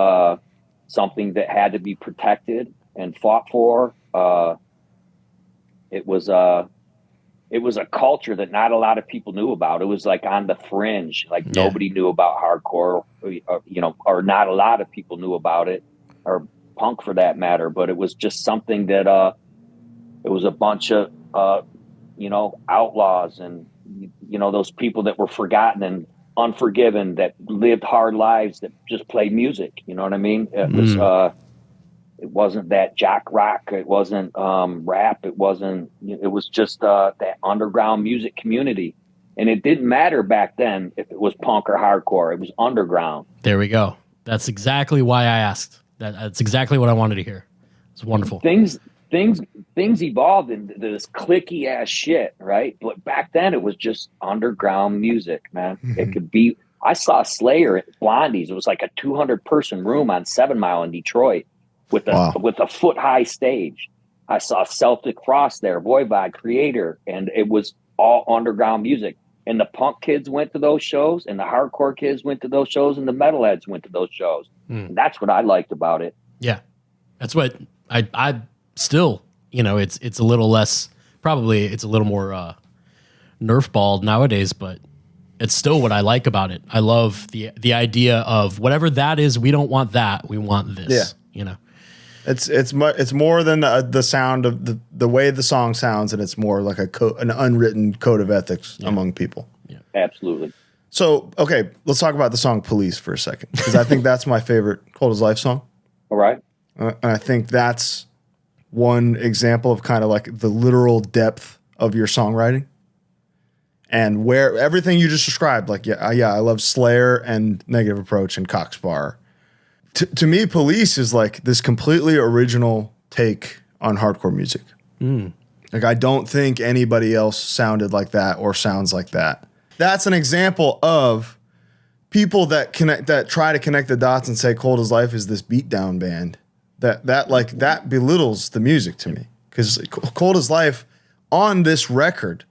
something that had to be protected and fought for. It was a culture that not a lot of people knew about. It was like on the fringe, like nobody knew about hardcore, you know, or not a lot of people knew about it, or punk for that matter. But it was just something that it was a bunch of you know, outlaws and, you know, those people that were forgotten and unforgiven that lived hard lives that just played music. You know what I mean? It was it wasn't that jock rock. It wasn't rap. It wasn't. It was just that underground music community, and it didn't matter back then if it was punk or hardcore. It was underground. There we go. That's exactly why I asked. That's exactly what I wanted to hear. It's wonderful. Things evolved into this clicky ass shit, right? But back then it was just underground music, man. It could be. I saw Slayer at Blondie's. It was like a 200-person room on 7 Mile in Detroit. With a foot-high stage. I saw Celtic Frost there, Voivod, Creator, and it was all underground music. And the punk kids went to those shows, and the hardcore kids went to those shows, and the metalheads went to those shows. And that's what I liked about it. Yeah. That's what I still, you know, it's a little less, probably it's a little more nerf-balled nowadays, but it's still what I like about it. I love the idea of whatever that is, we don't want that, we want this, you know. It's more than the sound of the way the song sounds, and it's more like an unwritten code of ethics among people. Yeah, absolutely. So, okay, let's talk about the song "Police" for a second, because I think that's my favorite Cold as Life song. All right, and I think that's one example of kind of like the literal depth of your songwriting? And where everything you just described, like, I love Slayer and Negative Approach and Coxbar. To me, Police is like this completely original take on hardcore music. Like, I don't think anybody else sounded like that or sounds like that. That's an example of people that try to connect the dots and say Cold as Life is this beatdown band. That belittles the music to me, because Cold as Life on this record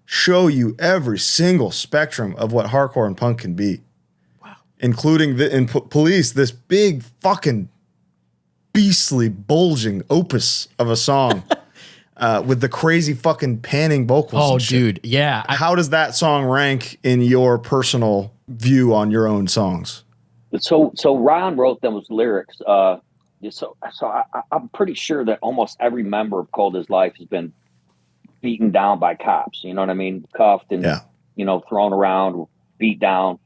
show you every single spectrum of what hardcore and punk can be. Wow. Including in Police, this big fucking beastly bulging opus of a song with the crazy fucking panning vocals. Oh, dude. Yeah. How does that song rank in your personal view on your own songs? So Ron wrote those lyrics. I'm pretty sure that almost every member of Cold as Life has been beaten down by cops, you know what I mean? Cuffed and, thrown around, beat down.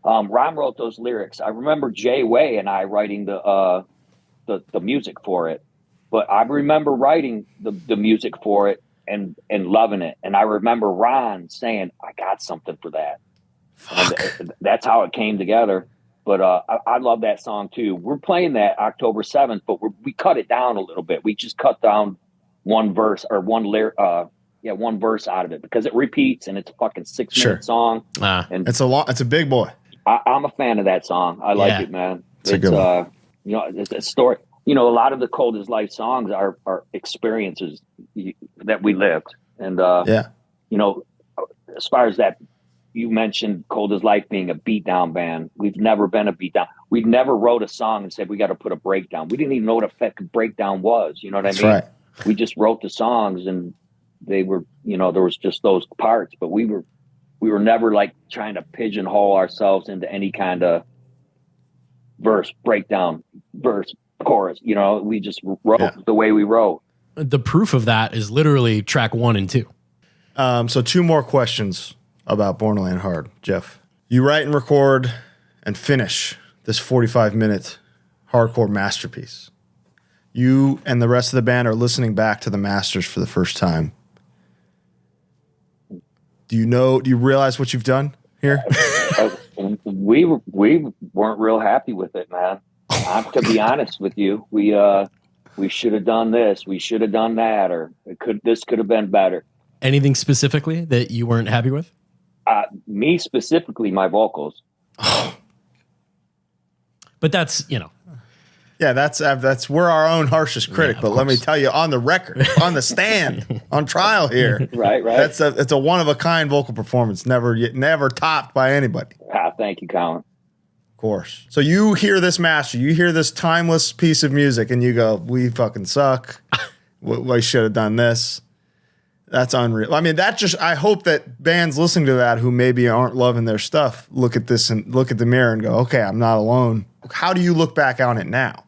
Ron wrote those lyrics. I remember Jay Way and I writing the music for it, but I remember writing the music for it and loving it. And I remember Ron saying, I got something for that. And that's how it came together. But I love that song too. We're playing that October 7th, but we cut it down a little bit. We just cut down one verse or one verse out of it, because it repeats and it's a fucking 6-minute song. And it's a big boy. I'm a fan of that song. I like it, man. It's a good one. It's a story. A lot of the Cold as Life songs are experiences that we lived. And, as far as that, you mentioned Cold as Life being a beatdown band. We've never been a beatdown. We never wrote a song and said, we got to put a breakdown. We didn't even know what a fucking breakdown was. You know what I mean? Right. We just wrote the songs and they were, there was just those parts, but we were never like trying to pigeonhole ourselves into any kind of verse, breakdown, verse, chorus. We just wrote the way we wrote. The proof of that is literally track 1 and 2. So 2 more questions about Born to Landhard, Jeff. You write and record and finish this 45-minute hardcore masterpiece. You and the rest of the band are listening back to the masters for the first time. Do you realize what you've done here? We weren't real happy with it, man. To be honest with you, we should have done this, we should have done that, or this could have been better. Anything specifically that you weren't happy with? Me specifically, my vocals. But that's, Yeah, that's we're our own harshest critic. But let me tell you, on the record, on the stand, on trial here, right. It's a one of a kind vocal performance, never topped by anybody. Thank you, Colin. Of course. So you hear this master, you hear this timeless piece of music, and you go, "We fucking suck. We should have done this." That's unreal. I mean, I hope that bands listening to that who maybe aren't loving their stuff look at this and look at the mirror and go, okay, I'm not alone. How do you look back on it now?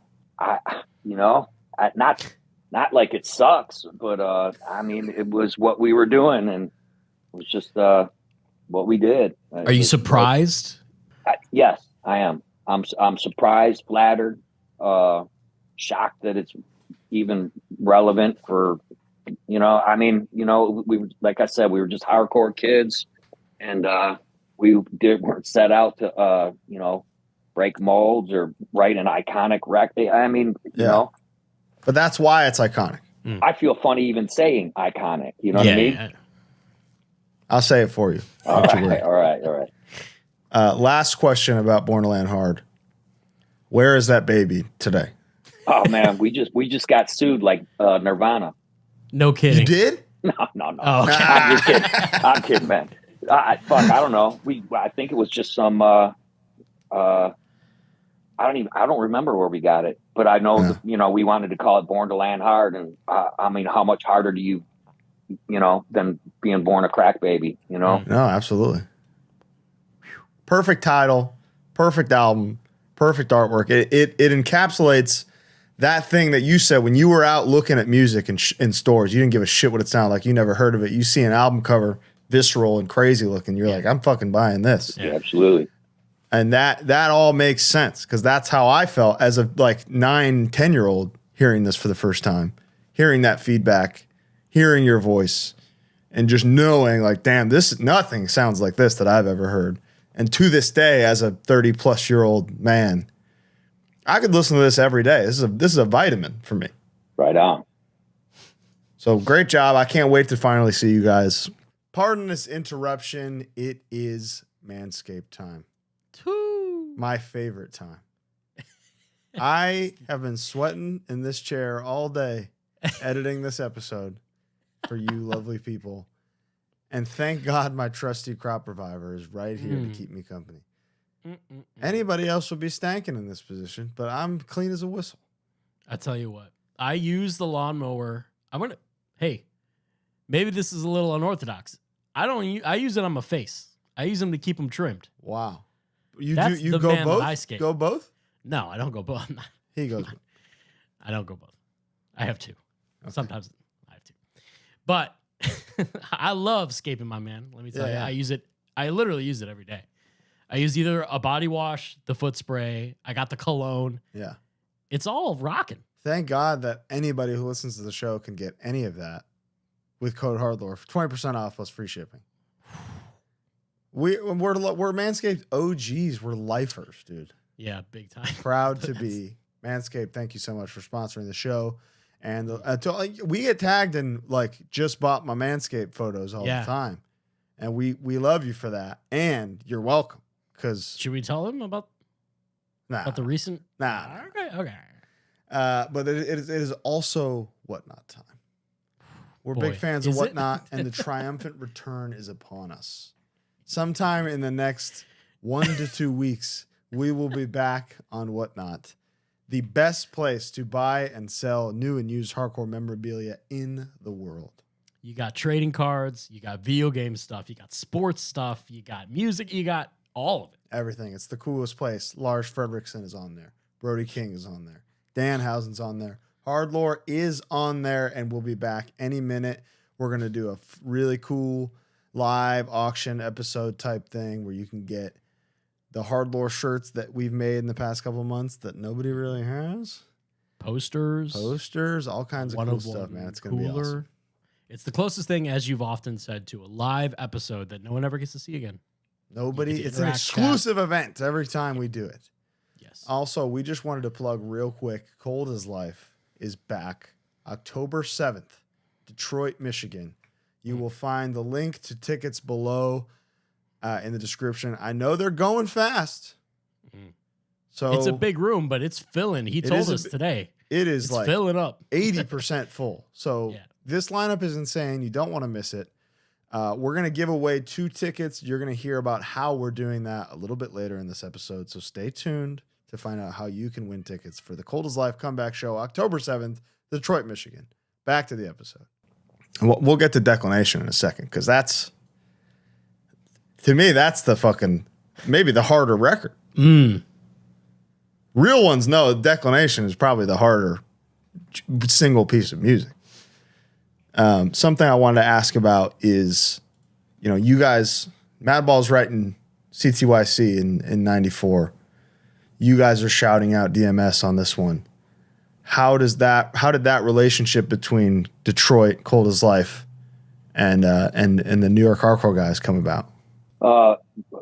Not like it sucks, but it was what we were doing, and it was just what we did. Are you surprised? Yes, I am. I'm surprised, flattered, shocked that it's even relevant for. We like I said, we were just hardcore kids, and we weren't set out to break molds or write an iconic record. But that's why it's iconic. I feel funny even saying iconic. You know what I mean? Yeah. I'll say it for you. All right. Last question about Born to Landhard. Where is that baby today? Oh man, we just got sued like Nirvana. No kidding. You did? No. Oh, okay. I'm just kidding. I'm kidding, man. I don't know. I think it was just some. I don't remember where we got it, but I know we wanted to call it Born to Landhard, and how much harder do you than being born a crack baby? No, absolutely. Perfect title, perfect album, perfect artwork. It encapsulates that thing that you said when you were out looking at music in stores. You didn't give a shit what it sounded like. You never heard of it. You see an album cover, visceral and crazy looking. You're like, I'm fucking buying this. Yeah, absolutely. And that all makes sense, because that's how I felt as a 9-10-year-old hearing this for the first time, hearing that feedback, hearing your voice, and just knowing like, damn, nothing sounds like this that I've ever heard. And to this day, as a 30-plus-year-old man, I could listen to this every day. This is a vitamin for me. Right on. So great job. I can't wait to finally see you guys. Pardon this interruption. It is Manscaped time. My favorite time. I have been sweating in this chair all day editing this episode for you lovely people. And thank God my trusty crop reviver is right here to keep me company. Anybody else would be stanking in this position, but I'm clean as a whistle. I tell you what, I use the lawnmower. Hey, maybe this is a little unorthodox. I use it on my face. I use them to keep them trimmed. Wow. You go both? Go both? No, I don't go both. He goes. I don't go both. I have two. Okay. Sometimes I have two. But I love scaping my man. Let me tell you. I use it. I literally use it every day. I use either a body wash, the foot spray. I got the cologne. Yeah. It's all rocking. Thank God that anybody who listens to the show can get any of that with code HardLore for 20% off plus free shipping. We're Manscaped OGs. We're lifers, dude. Yeah, big time. Proud to be Manscaped. Thank you so much for sponsoring the show. And we get tagged in like just bought my Manscaped photos all the time. And we love you for that. And you're welcome. Because should we tell them about the recent? Nah. Okay. But it is also Whatnot time. We're big fans of Whatnot, and the triumphant return is upon us. Sometime in the next 1 to 2 weeks, we will be back on Whatnot, the best place to buy and sell new and used hardcore memorabilia in the world. You got trading cards, you got video game stuff, you got sports stuff, you got music, you got all of it. Everything. It's the coolest place. Lars Fredrickson is on there. Brody King is on there. Danhausen's on there. HardLore is on there, and we'll be back any minute. We're going to do a really cool live auction episode type thing where you can get the HardLore shirts that we've made in the past couple of months that nobody really has. Posters, all kinds of cool stuff, man. It's going to be awesome. It's the closest thing, as you've often said, to a live episode that no one ever gets to see again. Nobody. It's an exclusive event every time we do it. Yes. Also, we just wanted to plug real quick. Cold as Life is back October 7th, Detroit, Michigan. You will find the link to tickets below in the description. I know they're going fast. So it's a big room, but it's filling. He told us today. It's like filling up 80% full. So this lineup is insane. You don't want to miss it. We're going to give away 2 tickets. You're going to hear about how we're doing that a little bit later in this episode. So stay tuned to find out how you can win tickets for the Cold as Life comeback show, October 7th, Detroit, Michigan. Back to the episode. We'll get to Declination in a second, because to me, that's maybe the harder record. Real ones know Declination is probably the harder single piece of music. Something I wanted to ask about is, you guys, Madball's writing CTYC in 94. You guys are shouting out DMS on this one. How did that relationship between Detroit, Cold as Life, and the New York hardcore guys come about?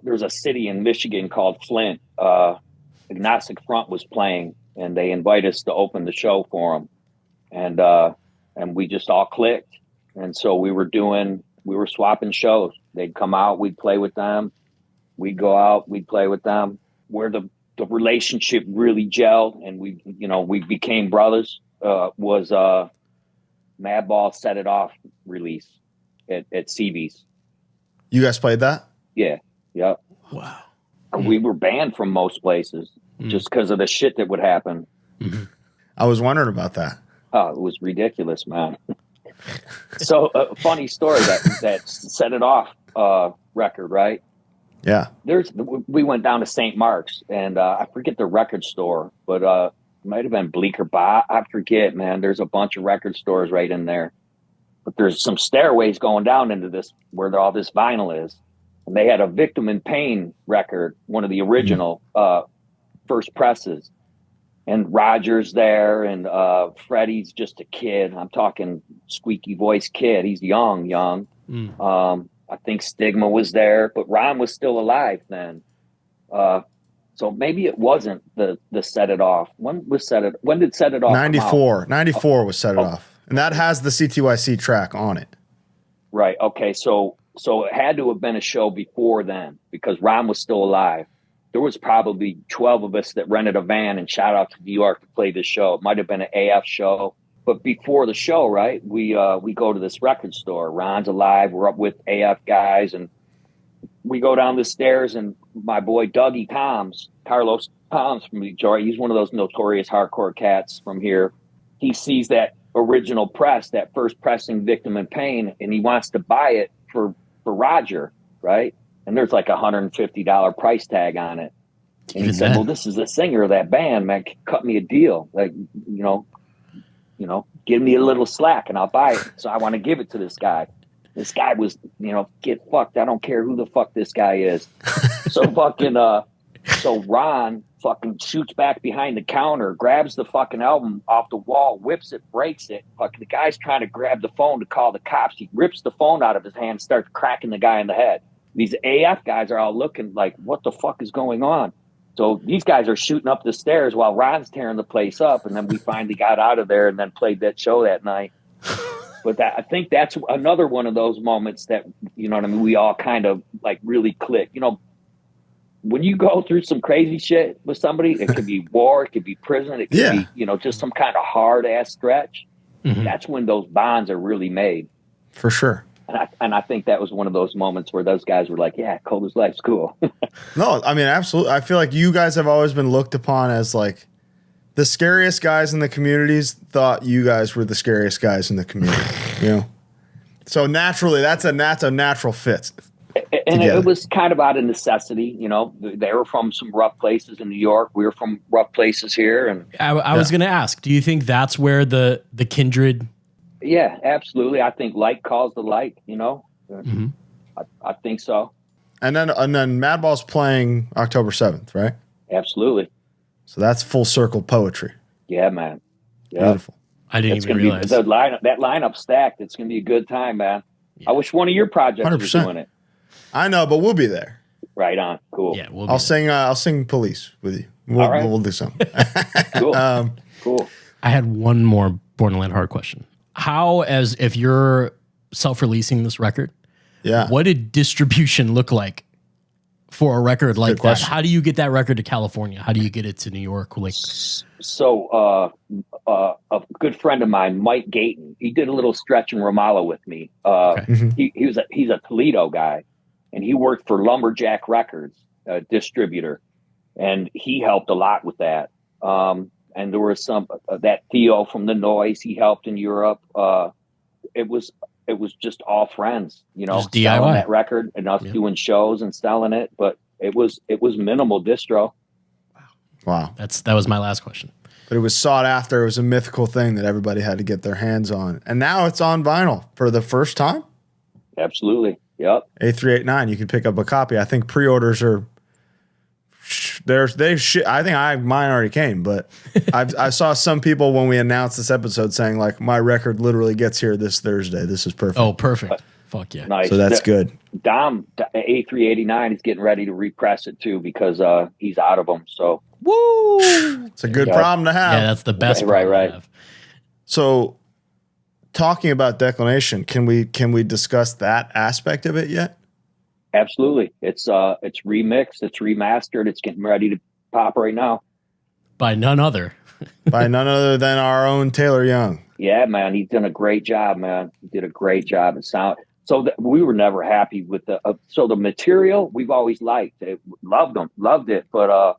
There's a city in Michigan called Flint. Agnostic Front was playing, and they invited us to open the show for them. And we just all clicked. And so we were swapping shows. They'd come out, we'd play with them. We'd go out, we'd play with them. Where the relationship really gelled and we became brothers was Madball Set It Off release at CV's. You guys played that? Yeah. Yep. Wow. We were banned from most places just because of the shit that would happen. I was wondering about that. Oh, it was ridiculous, man. So a funny story that Set It Off record, right? Yeah. We went down to St. Mark's, and I forget the record store, but it might have been Bleecker Bar. I forget, man. There's a bunch of record stores right in there. But there's some stairways going down into this where all this vinyl is. And they had a Victim in Pain record, one of the original first presses. and Roger's there, and Freddie's just a kid. I'm talking squeaky voice kid. He's young. I think Stigma was there, but Ron was still alive then. So maybe it wasn't the Set It Off. When did Set It Off 94. 94 was Set It Off. And that has the CTYC track on it. Right. Okay. So it had to have been a show before then, because Ron was still alive. There was probably 12 of us that rented a van and shot out to New York to play this show. It might have been an AF show. But before the show, right, we go to this record store. Ron's alive. We're up with AF guys, and we go down the stairs, and my boy Carlos Toms from Detroit, he's one of those notorious hardcore cats from here. He sees that original press, that first pressing, Victim in Pain, and he wants to buy it for Roger, right? And there's like $150 price tag on it. And he said, well, this is the singer of that band, man. Cut me a deal. Like, give me a little slack and I'll buy it. So I want to give it to this guy. This guy was, get fucked. I don't care who the fuck this guy is. So so Ron fucking shoots back behind the counter, grabs the fucking album off the wall, whips it, breaks it. Fucking the guy's trying to grab the phone to call the cops. He rips the phone out of his hand and starts cracking the guy in the head. These AF guys are all looking like, what the fuck is going on? So these guys are shooting up the stairs while Ron's tearing the place up. And then we finally got out of there and then played that show that night. But I think that's another one of those moments that, we all kind of like really click. When you go through some crazy shit with somebody, it could be war, it could be prison, it could be, just some kind of hard ass stretch. Mm-hmm. That's when those bonds are really made. For sure. And I think that was one of those moments where those guys were like, yeah, Cold as Life's cool. No, I mean, absolutely. I feel like you guys have always been looked upon as like the scariest guys in the communities. Thought you guys were the scariest guys in the community, So naturally, that's a natural fit. And it was kind of out of necessity, They were from some rough places in New York. We were from rough places here. And I was going to ask, do you think that's where the kindred? Yeah, absolutely. I think like calls the like, Mm-hmm. I think so. And then Madball's playing October 7th, right? Absolutely. So that's full circle poetry. Yeah, man. Yeah. Beautiful. I didn't even realize that lineup stacked. It's going to be a good time, man. Yeah. I wish one of your projects 100%. Was doing it. I know, but we'll be there. Right on. Cool. Yeah, I'll sing Police with you. We'll do something. Cool. Cool. I had one more Born to Landhard question. How, if you're self-releasing this record, what did distribution look like for a record like that? How do you get that record to California? How do you get it to New York? So a good friend of mine, Mike Gayton, he did a little stretch in Ramallah with me. He's a Toledo guy, and he worked for Lumberjack Records, a distributor, and he helped a lot with that. And there was some that Theo from The Noise, he helped in Europe. It was just all friends, just selling DIY. that record and us doing shows and selling it. But it was minimal distro. Wow. That was my last question. But it was sought after. It was a mythical thing that everybody had to get their hands on. And now it's on vinyl for the first time. Absolutely. Yep. A389, you can pick up a copy. I think pre-orders are I think mine already came, but I saw some people when we announced this episode saying like, my record literally gets here this Thursday. This is perfect. Oh, perfect. Fuck yeah. Nice. So that's good. Dom A389 is getting ready to repress it too, because he's out of them. So woo! It's a good problem to have. Yeah, that's the best problem to have. So talking about Declination, can we discuss that aspect of it yet? Absolutely. It's remixed, it's remastered, it's getting ready to pop right now. By none other. By none other than our own Taylor Young. Yeah, man, he's done a great job, man. He did a great job at sound. So we were never happy with the material we've always liked. Loved it, but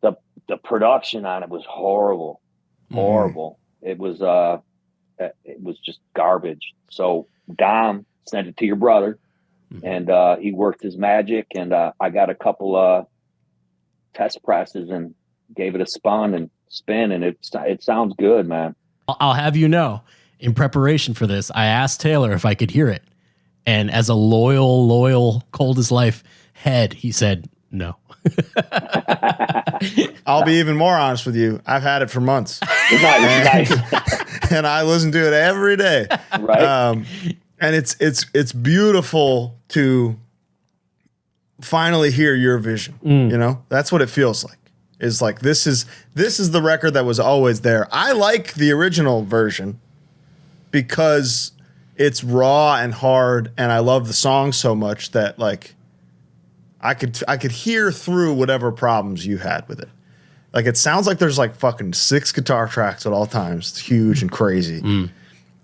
the production on it was horrible. It was just garbage. So Dom sent it to your brother. And he worked his magic, and I got a couple test presses and gave it a spin, and it sounds good, man. I'll have you know, in preparation for this, I asked Taylor if I could hear it, and as a loyal Cold as Life head, he said no. I'll be even more honest with you. I've had it for months. Nice. And I listen to it every day. Right. And it's beautiful to finally hear your vision. You know, that's what it feels like. Is like this is the record that was always there. I like the original version because it's raw and hard, and I love the song so much that like I could hear through whatever problems you had with it. Like it sounds like there's like fucking 6 guitar tracks at all times. It's huge and crazy.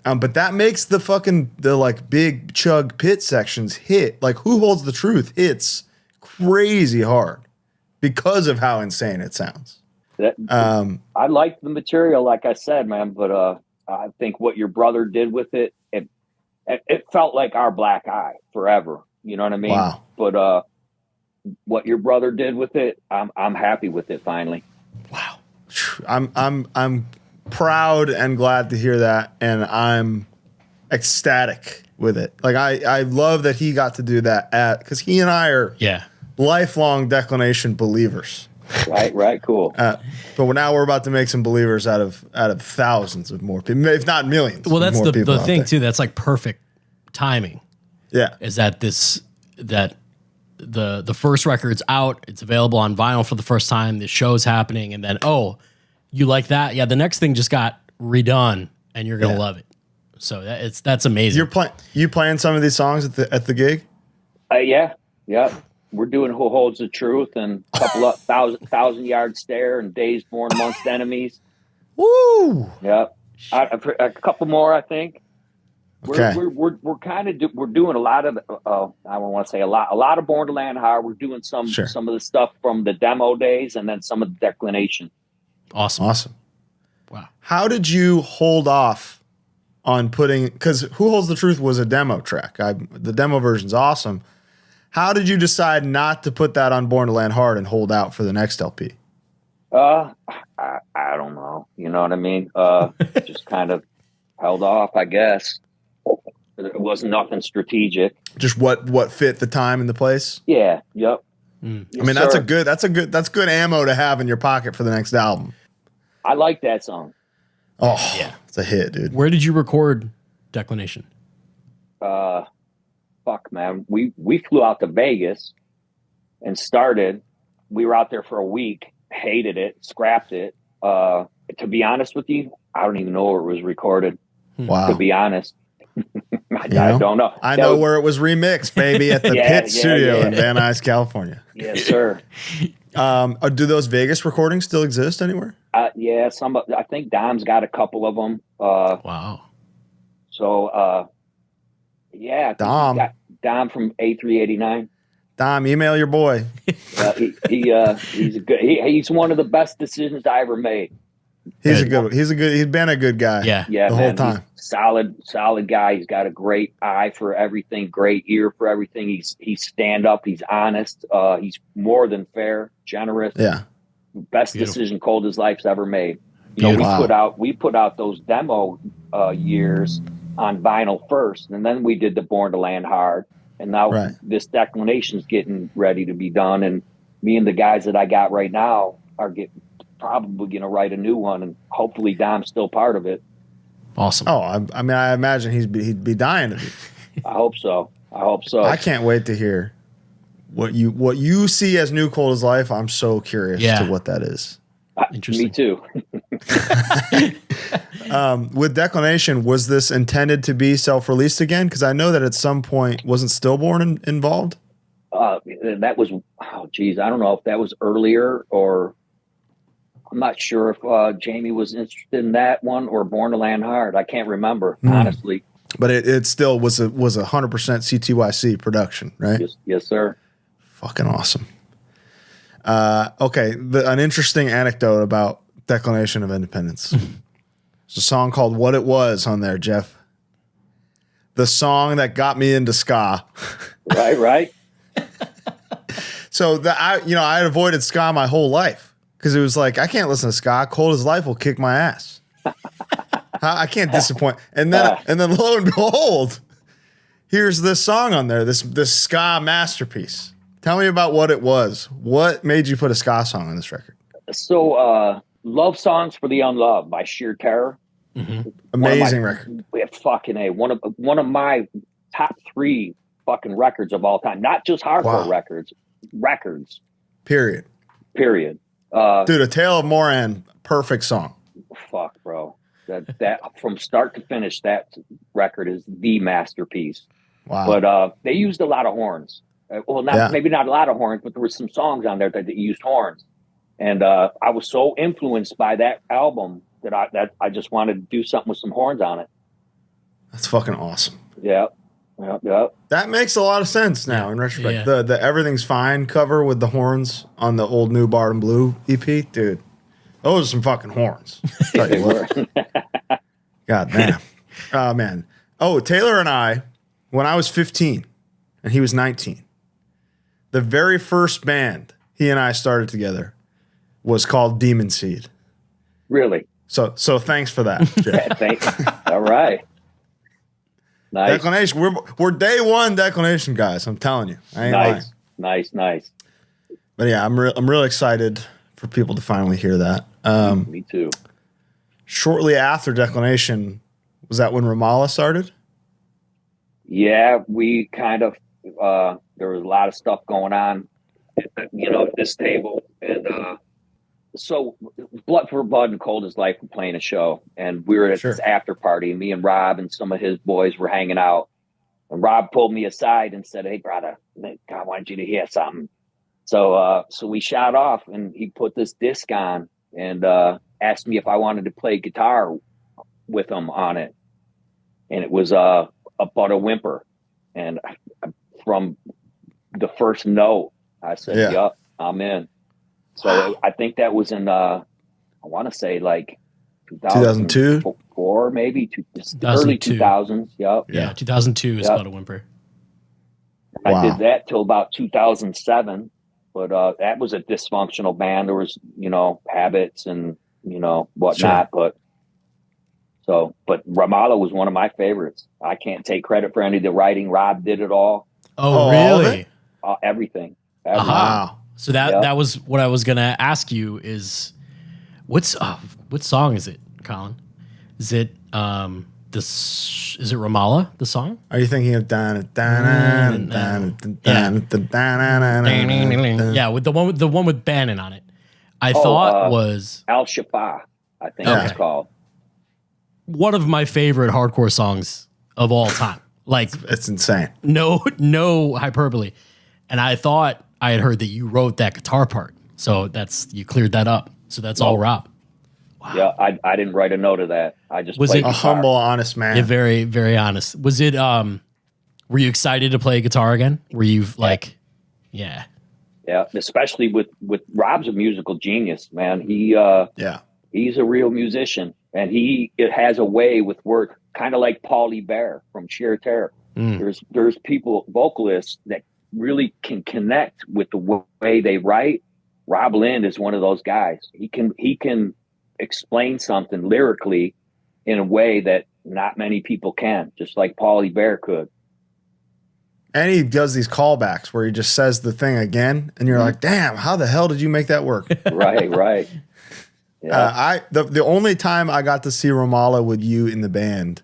But that makes the like big chug pit sections hit. Like Who Holds the Truth hits crazy hard because of how insane it sounds. I like the material, like I said, man, but I think what your brother did with it, it felt like our Black Eye forever. You know what I mean? Wow. But what your brother did with it, I'm happy with it finally. Wow. I'm proud and glad to hear that, and I'm ecstatic with it. Like I love that he got to do that because he and I are lifelong Declination believers. Right, cool. But now we're about to make some believers out of thousands of more people, if not millions. Well, that's the thing too. That's like perfect timing. Yeah, is that the first record's out, it's available on vinyl for the first time, the show's happening, and then you like that? Yeah, the next thing just got redone, and you're gonna love it. So that's amazing. You playing some of these songs at the gig? Yeah. We're doing Who Holds the Truth and a couple of thousand yard stare and Days Born Amongst Enemies. Woo! Yep. A couple more, I think. Okay. We're kind of we're doing a lot of I don't want to say a lot of Born to Landhard. We're doing some of the stuff from the demo days and then some of the Declination. Awesome. Wow. How did you hold off on putting? Because Who Holds the Truth was a demo track. The demo version's awesome. How did you decide not to put that on Born to Landhard and hold out for the next LP? I don't know. You know what I mean? Just kind of held off, I guess. It wasn't nothing strategic. Just what fit the time and the place? Yeah. Yep. Yes, I mean, that's good ammo to have in your pocket for the next album. I like that song. Oh, yeah. It's a hit, dude. Where did you record Declination? Fuck, man. We flew out to Vegas and started. We were out there for a week, hated it, scrapped it. To be honest with you, I don't even know where it was recorded. Wow. To be honest. I don't know. I know where it was remixed, baby, at the Pit Studio in Van Nuys, California. Yes, sir. Do those Vegas recordings still exist anywhere? Yeah, I think Dom's got a couple of them. Wow. So, Dom from A389. Dom, email your boy. He's one of the best decisions I ever made. He's been a good guy. Yeah, the whole time. Solid guy. He's got a great eye for everything, great ear for everything. He's stand up. He's honest. He's more than fair, generous. Yeah. Best decision Cold as Life's ever made. You know, we put out those demo years on vinyl first, and then we did the Born to Landhard, and now this Declination's getting ready to be done, and me and the guys that I got right now are probably going to write a new one, and hopefully Dom's still part of it. Awesome. Oh, I mean, I imagine he'd be dying to be. I hope so. I can't wait to hear what you see as new Cold as Life. I'm so curious to what that is. Interesting. Me too. With Declination, was this intended to be self-released again? Because I know that at some point wasn't Stillborn involved. That was I don't know if that was earlier, or I'm not sure if Jamie was interested in that one or Born to Landhard. I can't remember honestly. But it still was a 100% CTYC production, right? Yes, sir. Fucking awesome. Okay, an interesting anecdote about Declination of Independence. There's a song called What It Was on there, Jeff. The song that got me into ska. Right. So I had avoided ska my whole life because it was like, I can't listen to ska. Cold as Life will kick my ass. I can't disappoint. And then lo and behold, here's this song on there, this ska masterpiece. Tell me about what it was. What made you put a ska song on this record? So, Love Songs for the Unloved by Sheer Terror. Mm-hmm. Amazing record. Fucking A. One of my top 3 fucking records of all time. Not just hardcore records. Period. Dude, A Tale of Moran, perfect song. Fuck, bro. That from start to finish, that record is the masterpiece. Wow. But they used a lot of horns. Maybe not a lot of horns, but there were some songs on there that used horns. And I was so influenced by that album that I just wanted to do something with some horns on it. That's fucking awesome. Yeah. That makes a lot of sense now in retrospect. Yeah. The Everything's Fine cover with the horns on the old New Bard and Blue EP, dude. Those are some fucking horns. They were. God damn. Oh, man. Oh, Taylor and I, when I was 15 and he was 19, the very first band he and I started together was called Demon Seed. Really? So thanks for that, Jeff. Thanks. All right. Nice. Declination. We're day one Declination guys. I'm telling you. I ain't lying. Nice. But yeah, I'm really excited for people to finally hear that. Me too. Shortly after Declination, was that when Ramallah started? Yeah, we kind of there was a lot of stuff going on, at this table, and so Blood for Blood and Cold as Life were playing a show, and we were at this after party, and me and Rob and some of his boys were hanging out, and Rob pulled me aside and said, "Hey, brother, I want you to hear something." So we shot off, and he put this disc on and asked me if I wanted to play guitar with him on it, and it was But a Whimper, and from the first note, I said, "Yup, I'm in." So I think that was in I want to say like 2002, maybe early 2000s. Yep. Yeah, 2002 is But a Whimper. I did that till about 2007, but that was a dysfunctional band. There was habits and whatnot, but Ramallah was one of my favorites. I can't take credit for any of the writing. Rob did it all. Oh really? Everything. Wow. So that was what I was gonna ask you is what song is it, Colin? Is it is it Ramallah, the song? Are you thinking of Yeah, with the one with Bannon on it. I thought was Al Shafa, I think it's called. One of my favorite hardcore songs of all time. Like it's insane. No hyperbole. And I thought I had heard that you wrote that guitar part. So you cleared that up. So that's all Rob. Wow. Yeah, I didn't write a note of that. I just was played a guitar. humble, honest man. Yeah, very, very honest. Was it were you excited to play guitar again? Were you like Yeah, especially with Rob's a musical genius, man. He's a real musician, and it has a way with work, kind of like Paulie Bear from Sheer Terror. There's vocalists that really can connect with the way they write. Rob Lind is one of those guys. He can explain something lyrically in a way that not many people can, just like Paulie Bear could. And he does these callbacks where he just says the thing again, and you're like, "Damn, how the hell did you make that work?" Right. Yeah. The only time I got to see Ramallah with you in the band,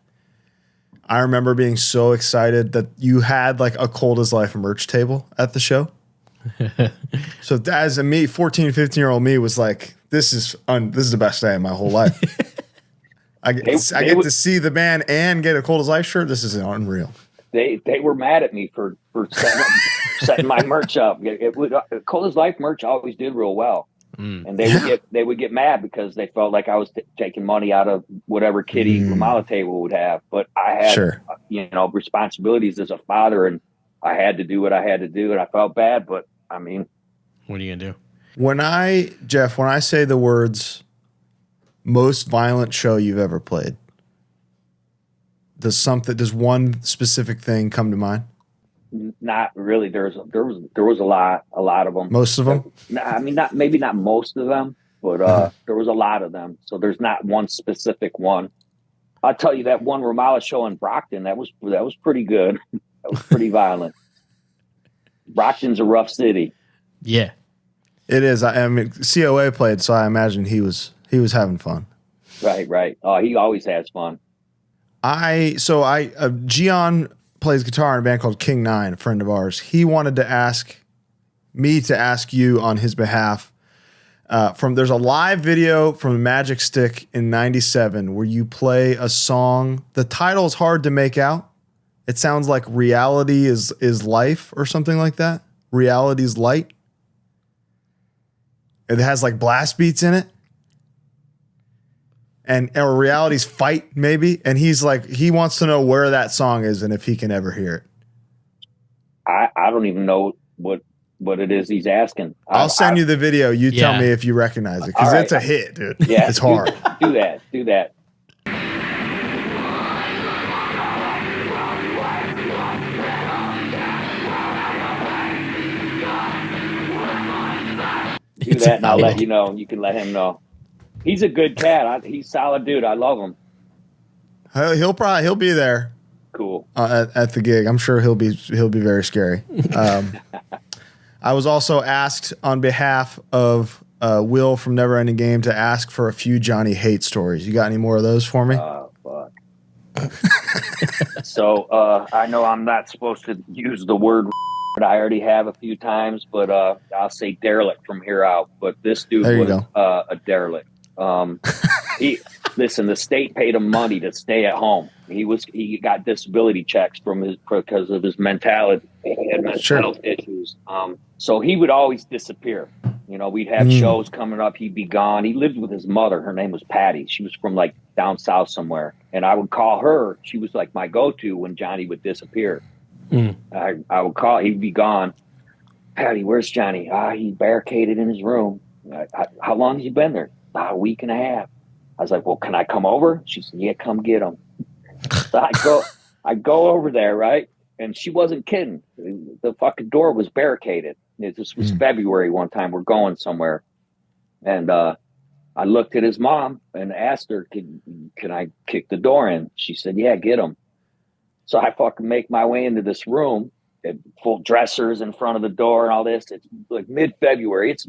I remember being so excited that you had like a Cold as Life merch table at the show. So as a 14, 15-year-old me was like, this is the best day of my whole life. I get to see the band and get a Cold as Life shirt. This is unreal. They were mad at me for setting my merch up. Cold as Life merch always did real well. And they would get mad because they felt like I was taking money out of whatever kitty Ramallah table would have. But I had, responsibilities as a father, and I had to do what I had to do, and I felt bad. But I mean, what are you gonna do? When I say the words most violent show you've ever played, does one specific thing come to mind? Not really. There was a lot of them. Most of them? I mean, maybe not most of them, but there was a lot of them. So there's not one specific one. I'll tell you that one Ramallah show in Brockton, that was pretty good. That was pretty violent. Brockton's a rough city. Yeah. It is. I mean, COA played, so I imagine he was having fun. Right. Oh, he always has fun. Gian plays guitar in a band called King Nine, a friend of ours. He wanted to ask me to ask you on his behalf. There's a live video from Magic Stick in '97 where you play a song. The title is hard to make out. It sounds like "Reality is Life" or something like that. Reality's Light. It has like blast beats in it. Or Reality's Fight, maybe. And he's like, he wants to know where that song is and if he can ever hear it. I don't even know what it is he's asking. I'll send you the video. You tell me if you recognize it, because it's a hit, dude. Yeah, it's hard. Do that. Do that, and I'll let you know. You can let him know. He's a good cat. He's a solid dude. I love him. He'll be there. Cool. At the gig, I'm sure he'll be very scary. I was also asked on behalf of Will from Never Ending Game to ask for a few Johnny hate stories. You got any more of those for me? Fuck. So I know I'm not supposed to use the word, but I already have a few times. But I'll say derelict from here out. But this dude was a derelict. The state paid him money to stay at home. He got disability checks because of his mentality. He had mental health issues. So he would always disappear. You know, we'd have shows coming up. He'd be gone. He lived with his mother. Her name was Patty. She was from like down south somewhere. And I would call her. She was like my go-to when Johnny would disappear. I would call. He'd be gone. Patty, where's Johnny? He barricaded in his room. How long has he been there? A week and a half. I was like, well, can I come over? She said, yeah, come get him. So I go over there, right? And she wasn't kidding. The fucking door was barricaded. This was February one time. We're going somewhere. And I looked at his mom and asked her, can I kick the door in? She said, yeah, get him. So I fucking make my way into this room, full dressers in front of the door and all this. It's like mid-February. It's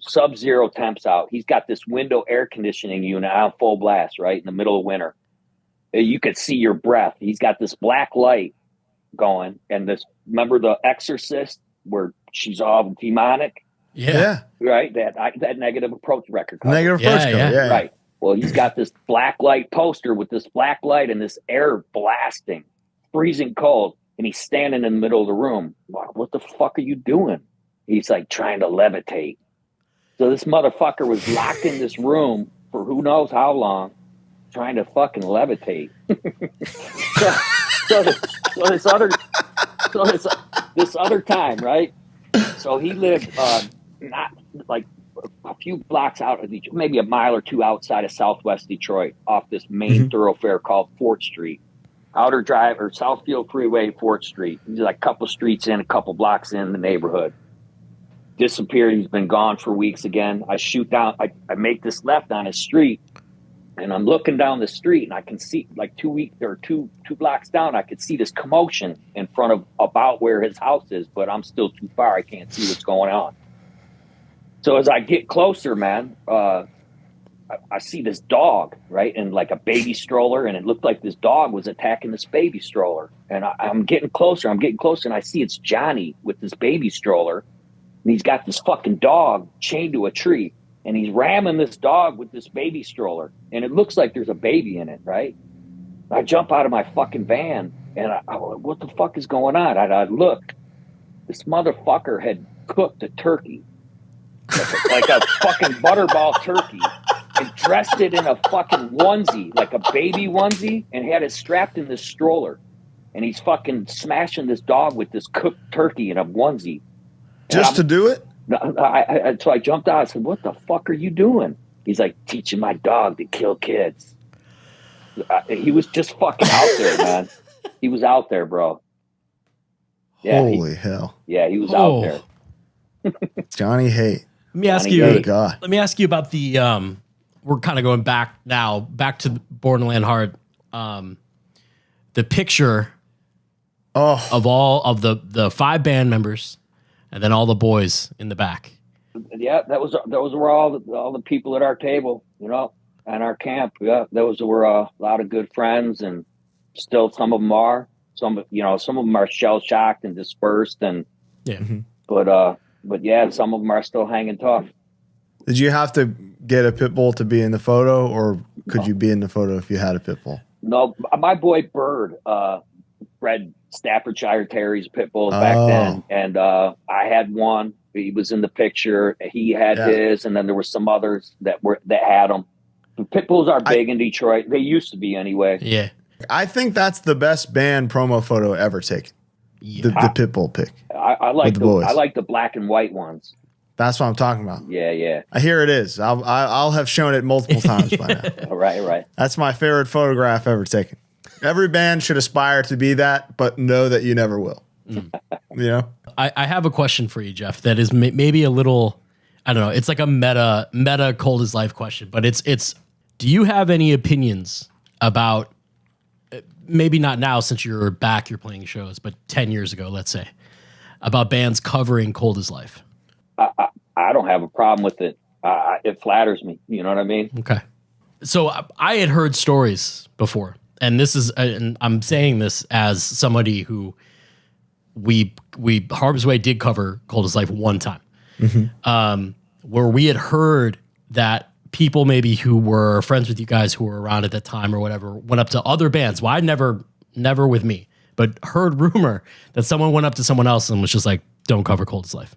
sub-zero temps out. He's got this window air conditioning unit on full blast, right in the middle of winter. You could see your breath. He's got this black light going, and remember The Exorcist where she's all demonic? Yeah. Right? That Negative Approach record cover. Negative Approach cover, yeah. Right. Well, he's got this black light poster with this black light and this air blasting, freezing cold, and he's standing in the middle of the room. What the fuck are you doing? He's like trying to levitate. So this motherfucker was locked in this room for who knows how long, trying to fucking levitate. this other time, right? So he lived not like a few blocks out of Detroit, maybe a mile or two outside of Southwest Detroit, off this main thoroughfare called Fort Street. Outer Drive or Southfield Freeway, Fort Street. He's like a couple streets in, a couple blocks in the neighborhood. Disappeared. He's been gone for weeks again. I shoot down. I make this left on his street, and I'm looking down the street, and I can see like 2 blocks down. I could see this commotion in front of about where his house is, but I'm still too far. I can't see what's going on. So as I get closer, man, I see this dog, right, in like a baby stroller, and it looked like this dog was attacking this baby stroller. And I'm getting closer, and I see it's Johnny with this baby stroller. And he's got this fucking dog chained to a tree, and he's ramming this dog with this baby stroller. And it looks like there's a baby in it, right? I jump out of my fucking van, and what the fuck is going on? I look. This motherfucker had cooked a turkey, like a fucking butterball turkey, and dressed it in a fucking onesie, like a baby onesie, and had it strapped in this stroller. And he's fucking smashing this dog with this cooked turkey in a onesie. Just to do it? So I jumped out. I said, what the fuck are you doing? He's like, teaching my dog to kill kids. He was just fucking out there, man. He was out there, bro. Yeah, Holy hell. Yeah, he was out there. Johnny Hate. Let me ask you. Let me ask you about the. We're kind of going back to Born in Landhard. The picture of all of the 5 band members, and then all the boys in the back. Yeah, those were all the people at our table, and our camp. Yeah, those were a lot of good friends, and still some of them are. Some of them are shell shocked and dispersed, and Yeah. Mm-hmm. but yeah, some of them are still hanging tough. Did you have to get a pit bull to be in the photo, or could you be in the photo if you had a pit bull? No, my boy Bird bred Staffordshire Terriers pit bulls back then, and I had one. He was in the picture. He had his, and then there were some others that had them. Pit bulls are big in Detroit. They used to be anyway. Yeah, I think that's the best band promo photo ever taken. Yeah. The pit bull pic. I like the black and white ones. That's what I'm talking about. Yeah. Here it is. I'll have shown it multiple times by now. Right. That's my favorite photograph ever taken. Every band should aspire to be that, but know that you never will. I have a question for you, Jeff, that is maybe a little, I don't know, it's like a meta cold as life question, but it's do you have any opinions about, maybe not now since you're playing shows, but 10 years ago, let's say, about bands covering Cold as Life? I don't have a problem with it. It flatters me. You know what I mean? Okay. So I had heard stories before, and and I'm saying this as somebody who Harm's Way did cover Cold as Life one time, where we had heard that people maybe who were friends with you guys who were around at that time or whatever went up to other bands. Well, I never with me, but heard rumor that someone went up to someone else and was just like, "Don't cover Cold as Life.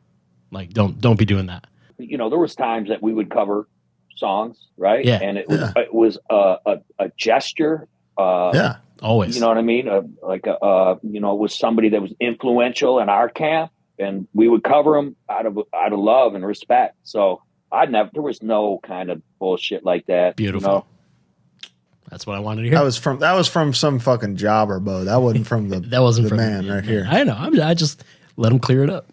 Like, don't be doing that." There was times that we would cover songs, right? Yeah. And it was a gesture. Always. You know what I mean? It was somebody that was influential in our camp, and we would cover them out of love and respect. So there was no kind of bullshit like that. Beautiful. That's what I wanted to hear. That was from some fucking jobber, Bo. That wasn't from the the man right here. I know. I just let him clear it up.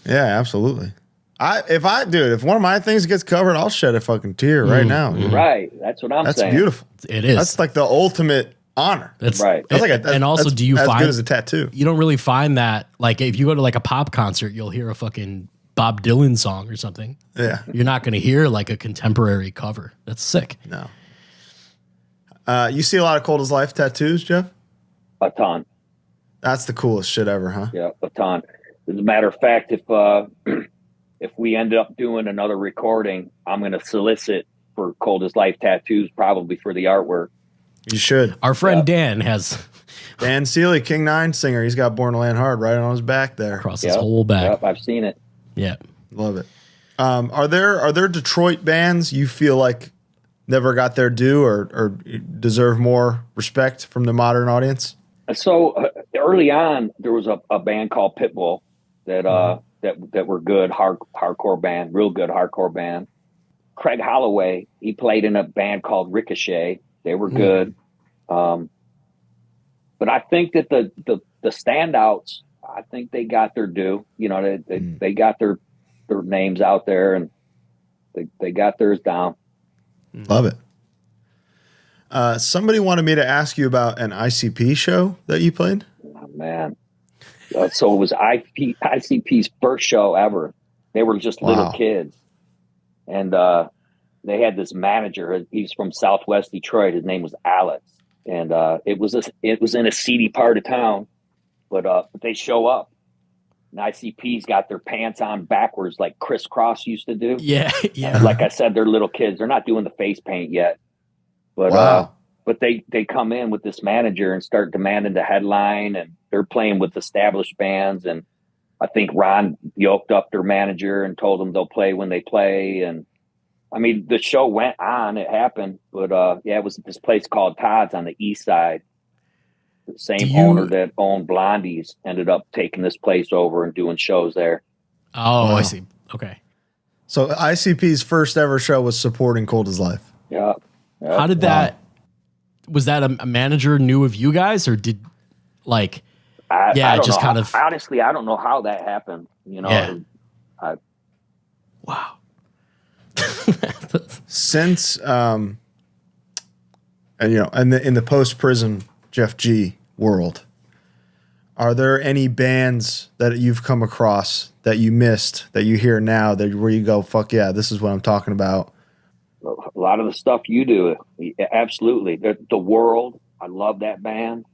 Yeah, absolutely. If one of my things gets covered, I'll shed a fucking tear right now. Right. That's what I'm saying. That's beautiful. It is. That's like the ultimate honor. That's right. That's do you as find good as a tattoo? You don't really find that, like, if you go to like a pop concert, you'll hear a fucking Bob Dylan song or something. Yeah. You're not going to hear like a contemporary cover. That's sick. No. You see a lot of Cold as Life tattoos, Jeff? A ton. That's the coolest shit ever, huh? Yeah, a ton. As a matter of fact, if we end up doing another recording, I'm going to solicit for Cold as Life tattoos, probably for the artwork. You should. Our friend Dan has Dan Seeley, King 9 singer. He's got Born to Landhard right on his back there. Across his whole back. Yep, I've seen it. Yeah. Love it. Are there Detroit bands you feel like never got their due or deserve more respect from the modern audience? So early on, there was a band called Pitbull that were good hardcore band, real good hardcore band. Craig Holloway, he played in a band called Ricochet. They were good. But I think that the standouts, I think they got their due. They got their names out there, and they got theirs down. Love it. Somebody wanted me to ask you about an ICP show that you played. Oh, man. So it was ICP's first show ever. They were just little kids. And they had this manager. He's from Southwest Detroit. His name was Alex. And it was in a seedy part of town. But they show up. And ICP's got their pants on backwards like Chris Cross used to do. Yeah. Like I said, they're little kids. They're not doing the face paint yet. But but they come in with this manager and start demanding the headline, and they're playing with established bands. And I think Ron yoked up their manager and told them they'll play when they play. And I mean, the show went on, it happened, but it was at this place called Todd's on the east side. The same owner that owned Blondie's ended up taking this place over and doing shows there. Oh, wow. I see. Okay. So ICP's first ever show was supporting Cold as Life. Yeah. How did that? Was that a manager knew of you guys, or did like? I don't know. Honestly, I don't know how that happened. Yeah. Wow. Since and in the post prison Jeff G world, Are there any bands that you've come across that you missed that you hear now that where you go, fuck yeah, this is what I'm talking about? A lot of the stuff you do, absolutely. The World, I love that band.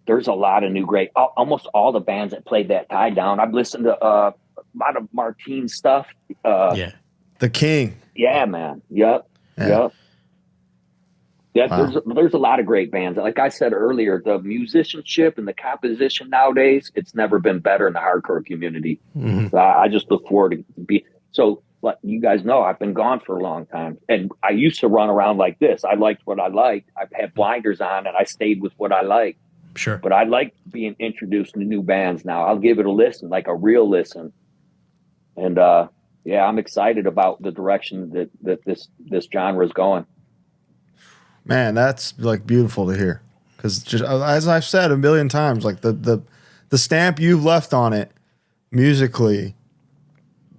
There's a lot of new great, almost all the bands that played that Tie Down. I've listened to a lot of Martine stuff. Yeah. The King. Yeah, man. Yep. Yeah. Yep. Yeah, Wow. there's a lot of great bands. Like I said earlier, the musicianship and the composition nowadays, it's never been better in the hardcore community. Mm-hmm. I just look forward to be so. Like you guys know, I've been gone for a long time, and I used to run around like this. I liked what I liked. I had blinders on, and I stayed with what I liked. Sure. But I like being introduced to new bands now. I'll give it a listen, like a real listen. And yeah, I'm excited about the direction that this genre is going. Man, that's like beautiful to hear. Because just as I've said a million times, like the stamp you've left on it musically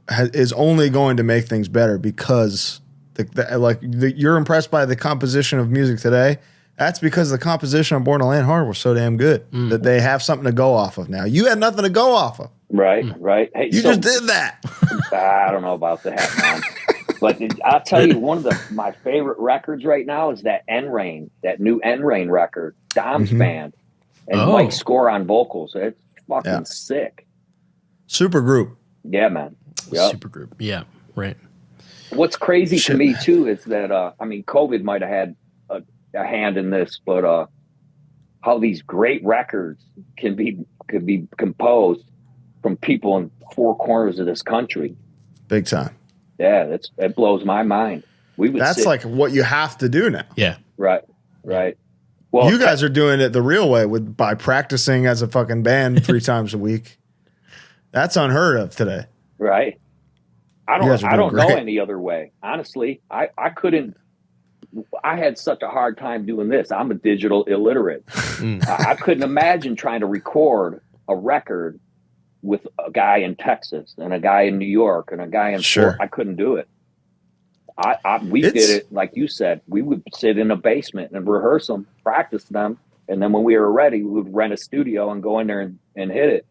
is only going to make things better because you're impressed by the composition of music today. That's because the composition on Born to Landhard was so damn good that they have something to go off of now. You had nothing to go off of. Right, right. Hey, you just did that. I don't know about that, man. But I'll tell you, one of my favorite records right now is that N-Rain, that new N-Rain record, Dom's band, and Mike Score on vocals. It's fucking sick. Super group. Yeah, man. Yep. Super group. Yeah, right. What's crazy to me too is that I mean, COVID might have had a hand in this, but how these great records could be composed from people in four corners of this country. Big time. Yeah, that blows my mind. That's like what you have to do now. Yeah. Right. Right. Well, you guys are doing it the real way by practicing as a fucking band 3 times a week. That's unheard of today. Right. I don't know any other way. Honestly, I couldn't. I had such a hard time doing this. I'm a digital illiterate. I couldn't imagine trying to record a record with a guy in Texas and a guy in New York and a guy in Florida. I couldn't do it. We did it like you said. We would sit in a basement and rehearse them, practice them, and then when we were ready, we would rent a studio and go in there and hit it.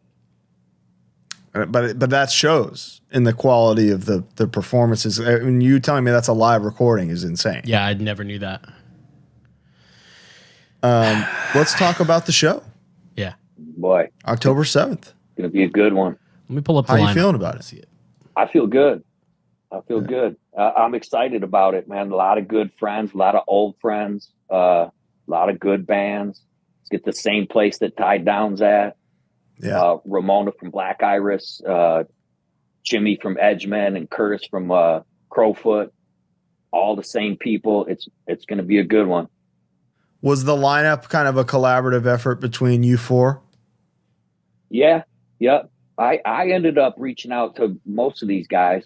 But that shows in the quality of the performances. I mean, you telling me that's a live recording is insane. Yeah, I never knew that. Let's talk about the show. Yeah. Boy. October 7th. Going to be a good one. Let me pull up the lineup. How you you feeling about it? See it. I feel good. I feel good. I'm excited about it, man. A lot of good friends, a lot of old friends, a lot of good bands. Let's get the same place that Tied Down's at. Yeah. Ramona from Black Iris, Jimmy from Edgemen, and Curtis from Crowfoot. All the same people. It's going to be a good one. Was the lineup kind of a collaborative effort between you four? Yeah. Yep. I ended up reaching out to most of these guys,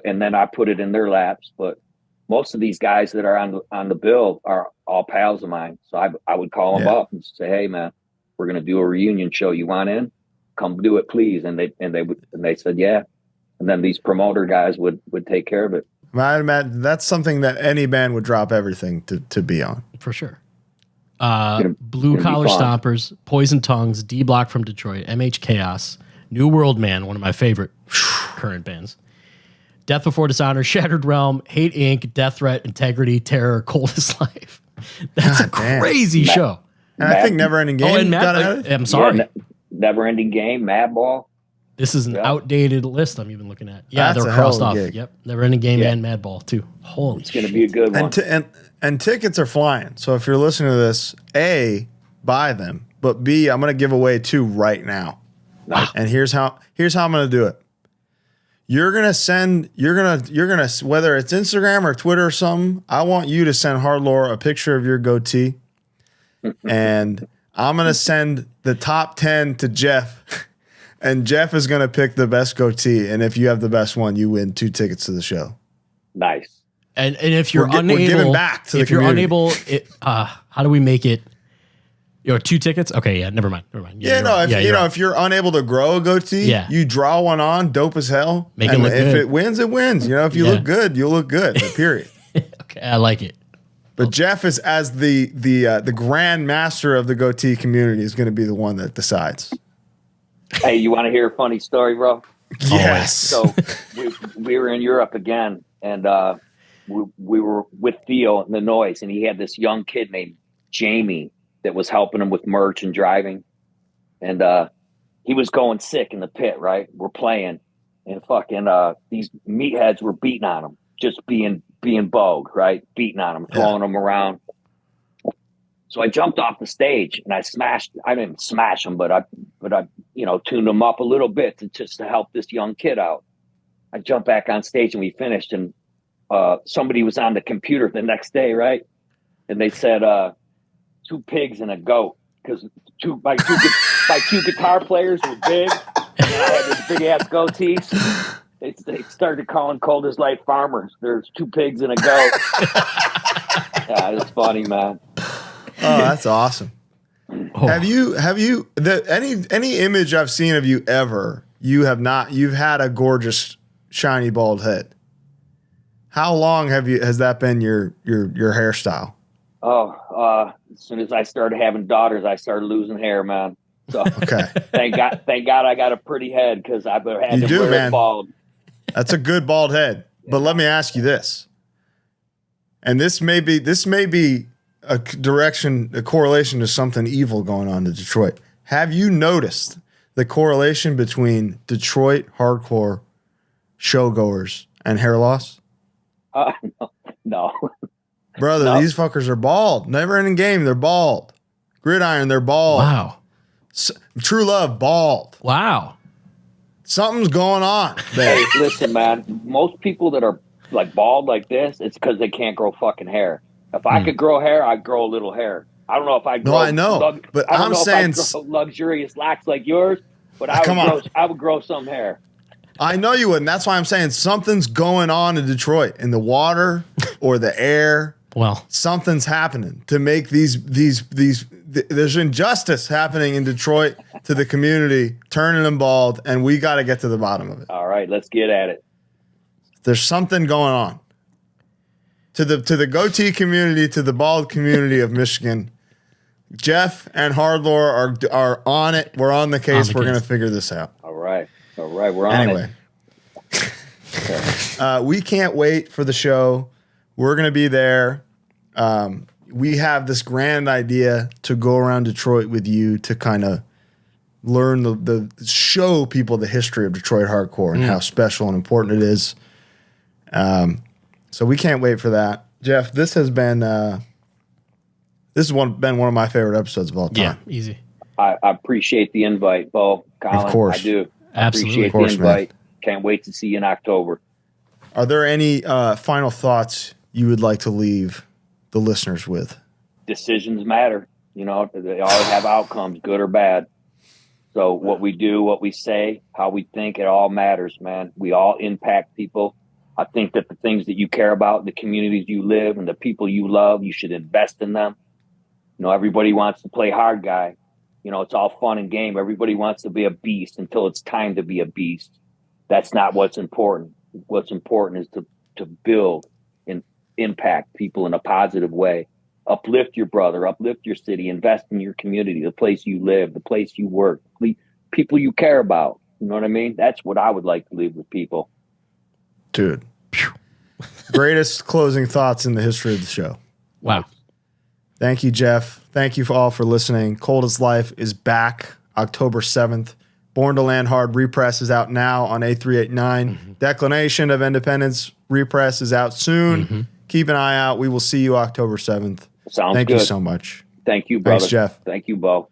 and then I put it in their laps. But most of these guys that are on the bill are all pals of mine. So I would call them up and say, "Hey, man, we're going to do a reunion show. You want in? Come do it, please." And they said, "Yeah." And then these promoter guys would take care of it. I imagine that's something that any band would drop everything to be on. For sure. Blue Collar Stompers, Poison Tongues, D Block from Detroit, MH Chaos, New World Man, one of my favorite current bands. Death Before Dishonor, Shattered Realm, Hate Inc., Death Threat, Integrity, Terror, Coldest Life. That's a crazy show. And I think Never Ending Game. I'm sorry. Yeah, Never Ending Game, Madball. This is an outdated list I'm even looking at. Yeah, they're crossed off. Gig. Yep. Never Ending Game and Madball, too. Holy It's going to be a good one. And tickets are flying. So if you're listening to this, A, buy them. But B, I'm going to give away 2 right now. Nice. And here's how I'm going to do it. You're going to whether it's Instagram or Twitter or something, I want you to send HardLore a picture of your goatee. And I'm going to send the top 10 to Jeff. And Jeff is going to pick the best goatee. And if you have the best one, you win 2 tickets to the show. Nice. And if you're unable, we're giving back to the if you're community. unable, how do we make it? 2 tickets? Okay, yeah, never mind. If you're unable to grow a goatee, you draw one on, dope as hell. Make it look if good. it wins, it wins. If you look good, you'll look good. Period. Okay, I like it. But Jeff is as the grand master of the goatee community is going to be the one that decides. Hey, you want to hear a funny story, bro? Yes. So we were in Europe again, and we were with Theo in the noise, and he had this young kid named Jamie that was helping him with merch and driving, and he was going sick in the pit. Right, we're playing, and fucking these meatheads were beating on him, just being bogue, right, beating on him, throwing him around. So I jumped off the stage and I didn't smash him, but I tuned him up a little bit to help this young kid out. I jumped back on stage and we finished, and somebody was on the computer the next day, right? And they said 2 pigs and a goat, because my two guitar players were big, and I had this big ass goatees. They started calling Cold as Life farmers. There's 2 pigs and a goat. Yeah, it's funny, man. Oh, that's awesome. Oh. Have you any image I've seen of you ever? You've had a gorgeous shiny bald head. How long has that been your hairstyle? Oh, as soon as I started having daughters, I started losing hair, man. So okay. Thank God I got a pretty head, because I've had to wear it bald. That's a good bald head. But let me ask you this. And this may be a correlation to something evil going on in Detroit. Have you noticed the correlation between Detroit hardcore showgoers and hair loss? No. Brother, no. These fuckers are bald. Never ending game, they're bald. Gridiron, they're bald. Wow. True Love, bald. Wow. Something's going on there. Hey, listen, man. Most people that are like bald like this, it's because they can't grow fucking hair. If I could grow hair, I'd grow a little hair. I don't know if I'd grow. No, I know, but I'm saying luxurious locks like yours, but I would grow some hair. I know you would, and that's why I'm saying something's going on in Detroit, in the water or the air. Well, something's happening to make these. There's injustice happening in Detroit to the community, turning them bald, and we got to get to the bottom of it. All right, let's get at it. There's something going on. To the goatee community, to the bald community of Michigan, Jeff and HardLore are on it. We're on the case. We're going to figure this out. All right. We're on it. We can't wait for the show. We're going to be there. We have this grand idea to go around Detroit with you to kind of learn show people the history of Detroit hardcore and how special and important it is. So we can't wait for that. Jeff, this has been been one of my favorite episodes of all time. Yeah, easy. I appreciate the invite, Bo. Colin, of course. I do. Absolutely. Appreciate the invite. Man. Can't wait to see you in October. Are there any final thoughts you would like to leave the listeners with? Decisions matter. They all have outcomes, good or bad. So what we do, what we say, how we think, it all matters, man. We all impact people. I think that the things that you care about, the communities you live and the people you love, you should invest in them. Everybody wants to play hard guy. It's all fun and game. Everybody wants to be a beast until it's time to be a beast. That's not what's important. What's important is to build and impact people in a positive way. Uplift your brother, uplift your city, invest in your community, the place you live, the place you work, people you care about. You know what I mean? That's what I would like to leave with people. Dude. Greatest closing thoughts in the history of the show. Wow. Thank you, Jeff. Thank you all for listening. Cold as Life is back October 7th. Born to Landhard repress is out now on A389. Mm-hmm. Declination of Independence repress is out soon. Mm-hmm. Keep an eye out. We will see you October 7th. Sounds good. Thank you so much. Thank you, brother. Thanks, Jeff. Thank you, Bo.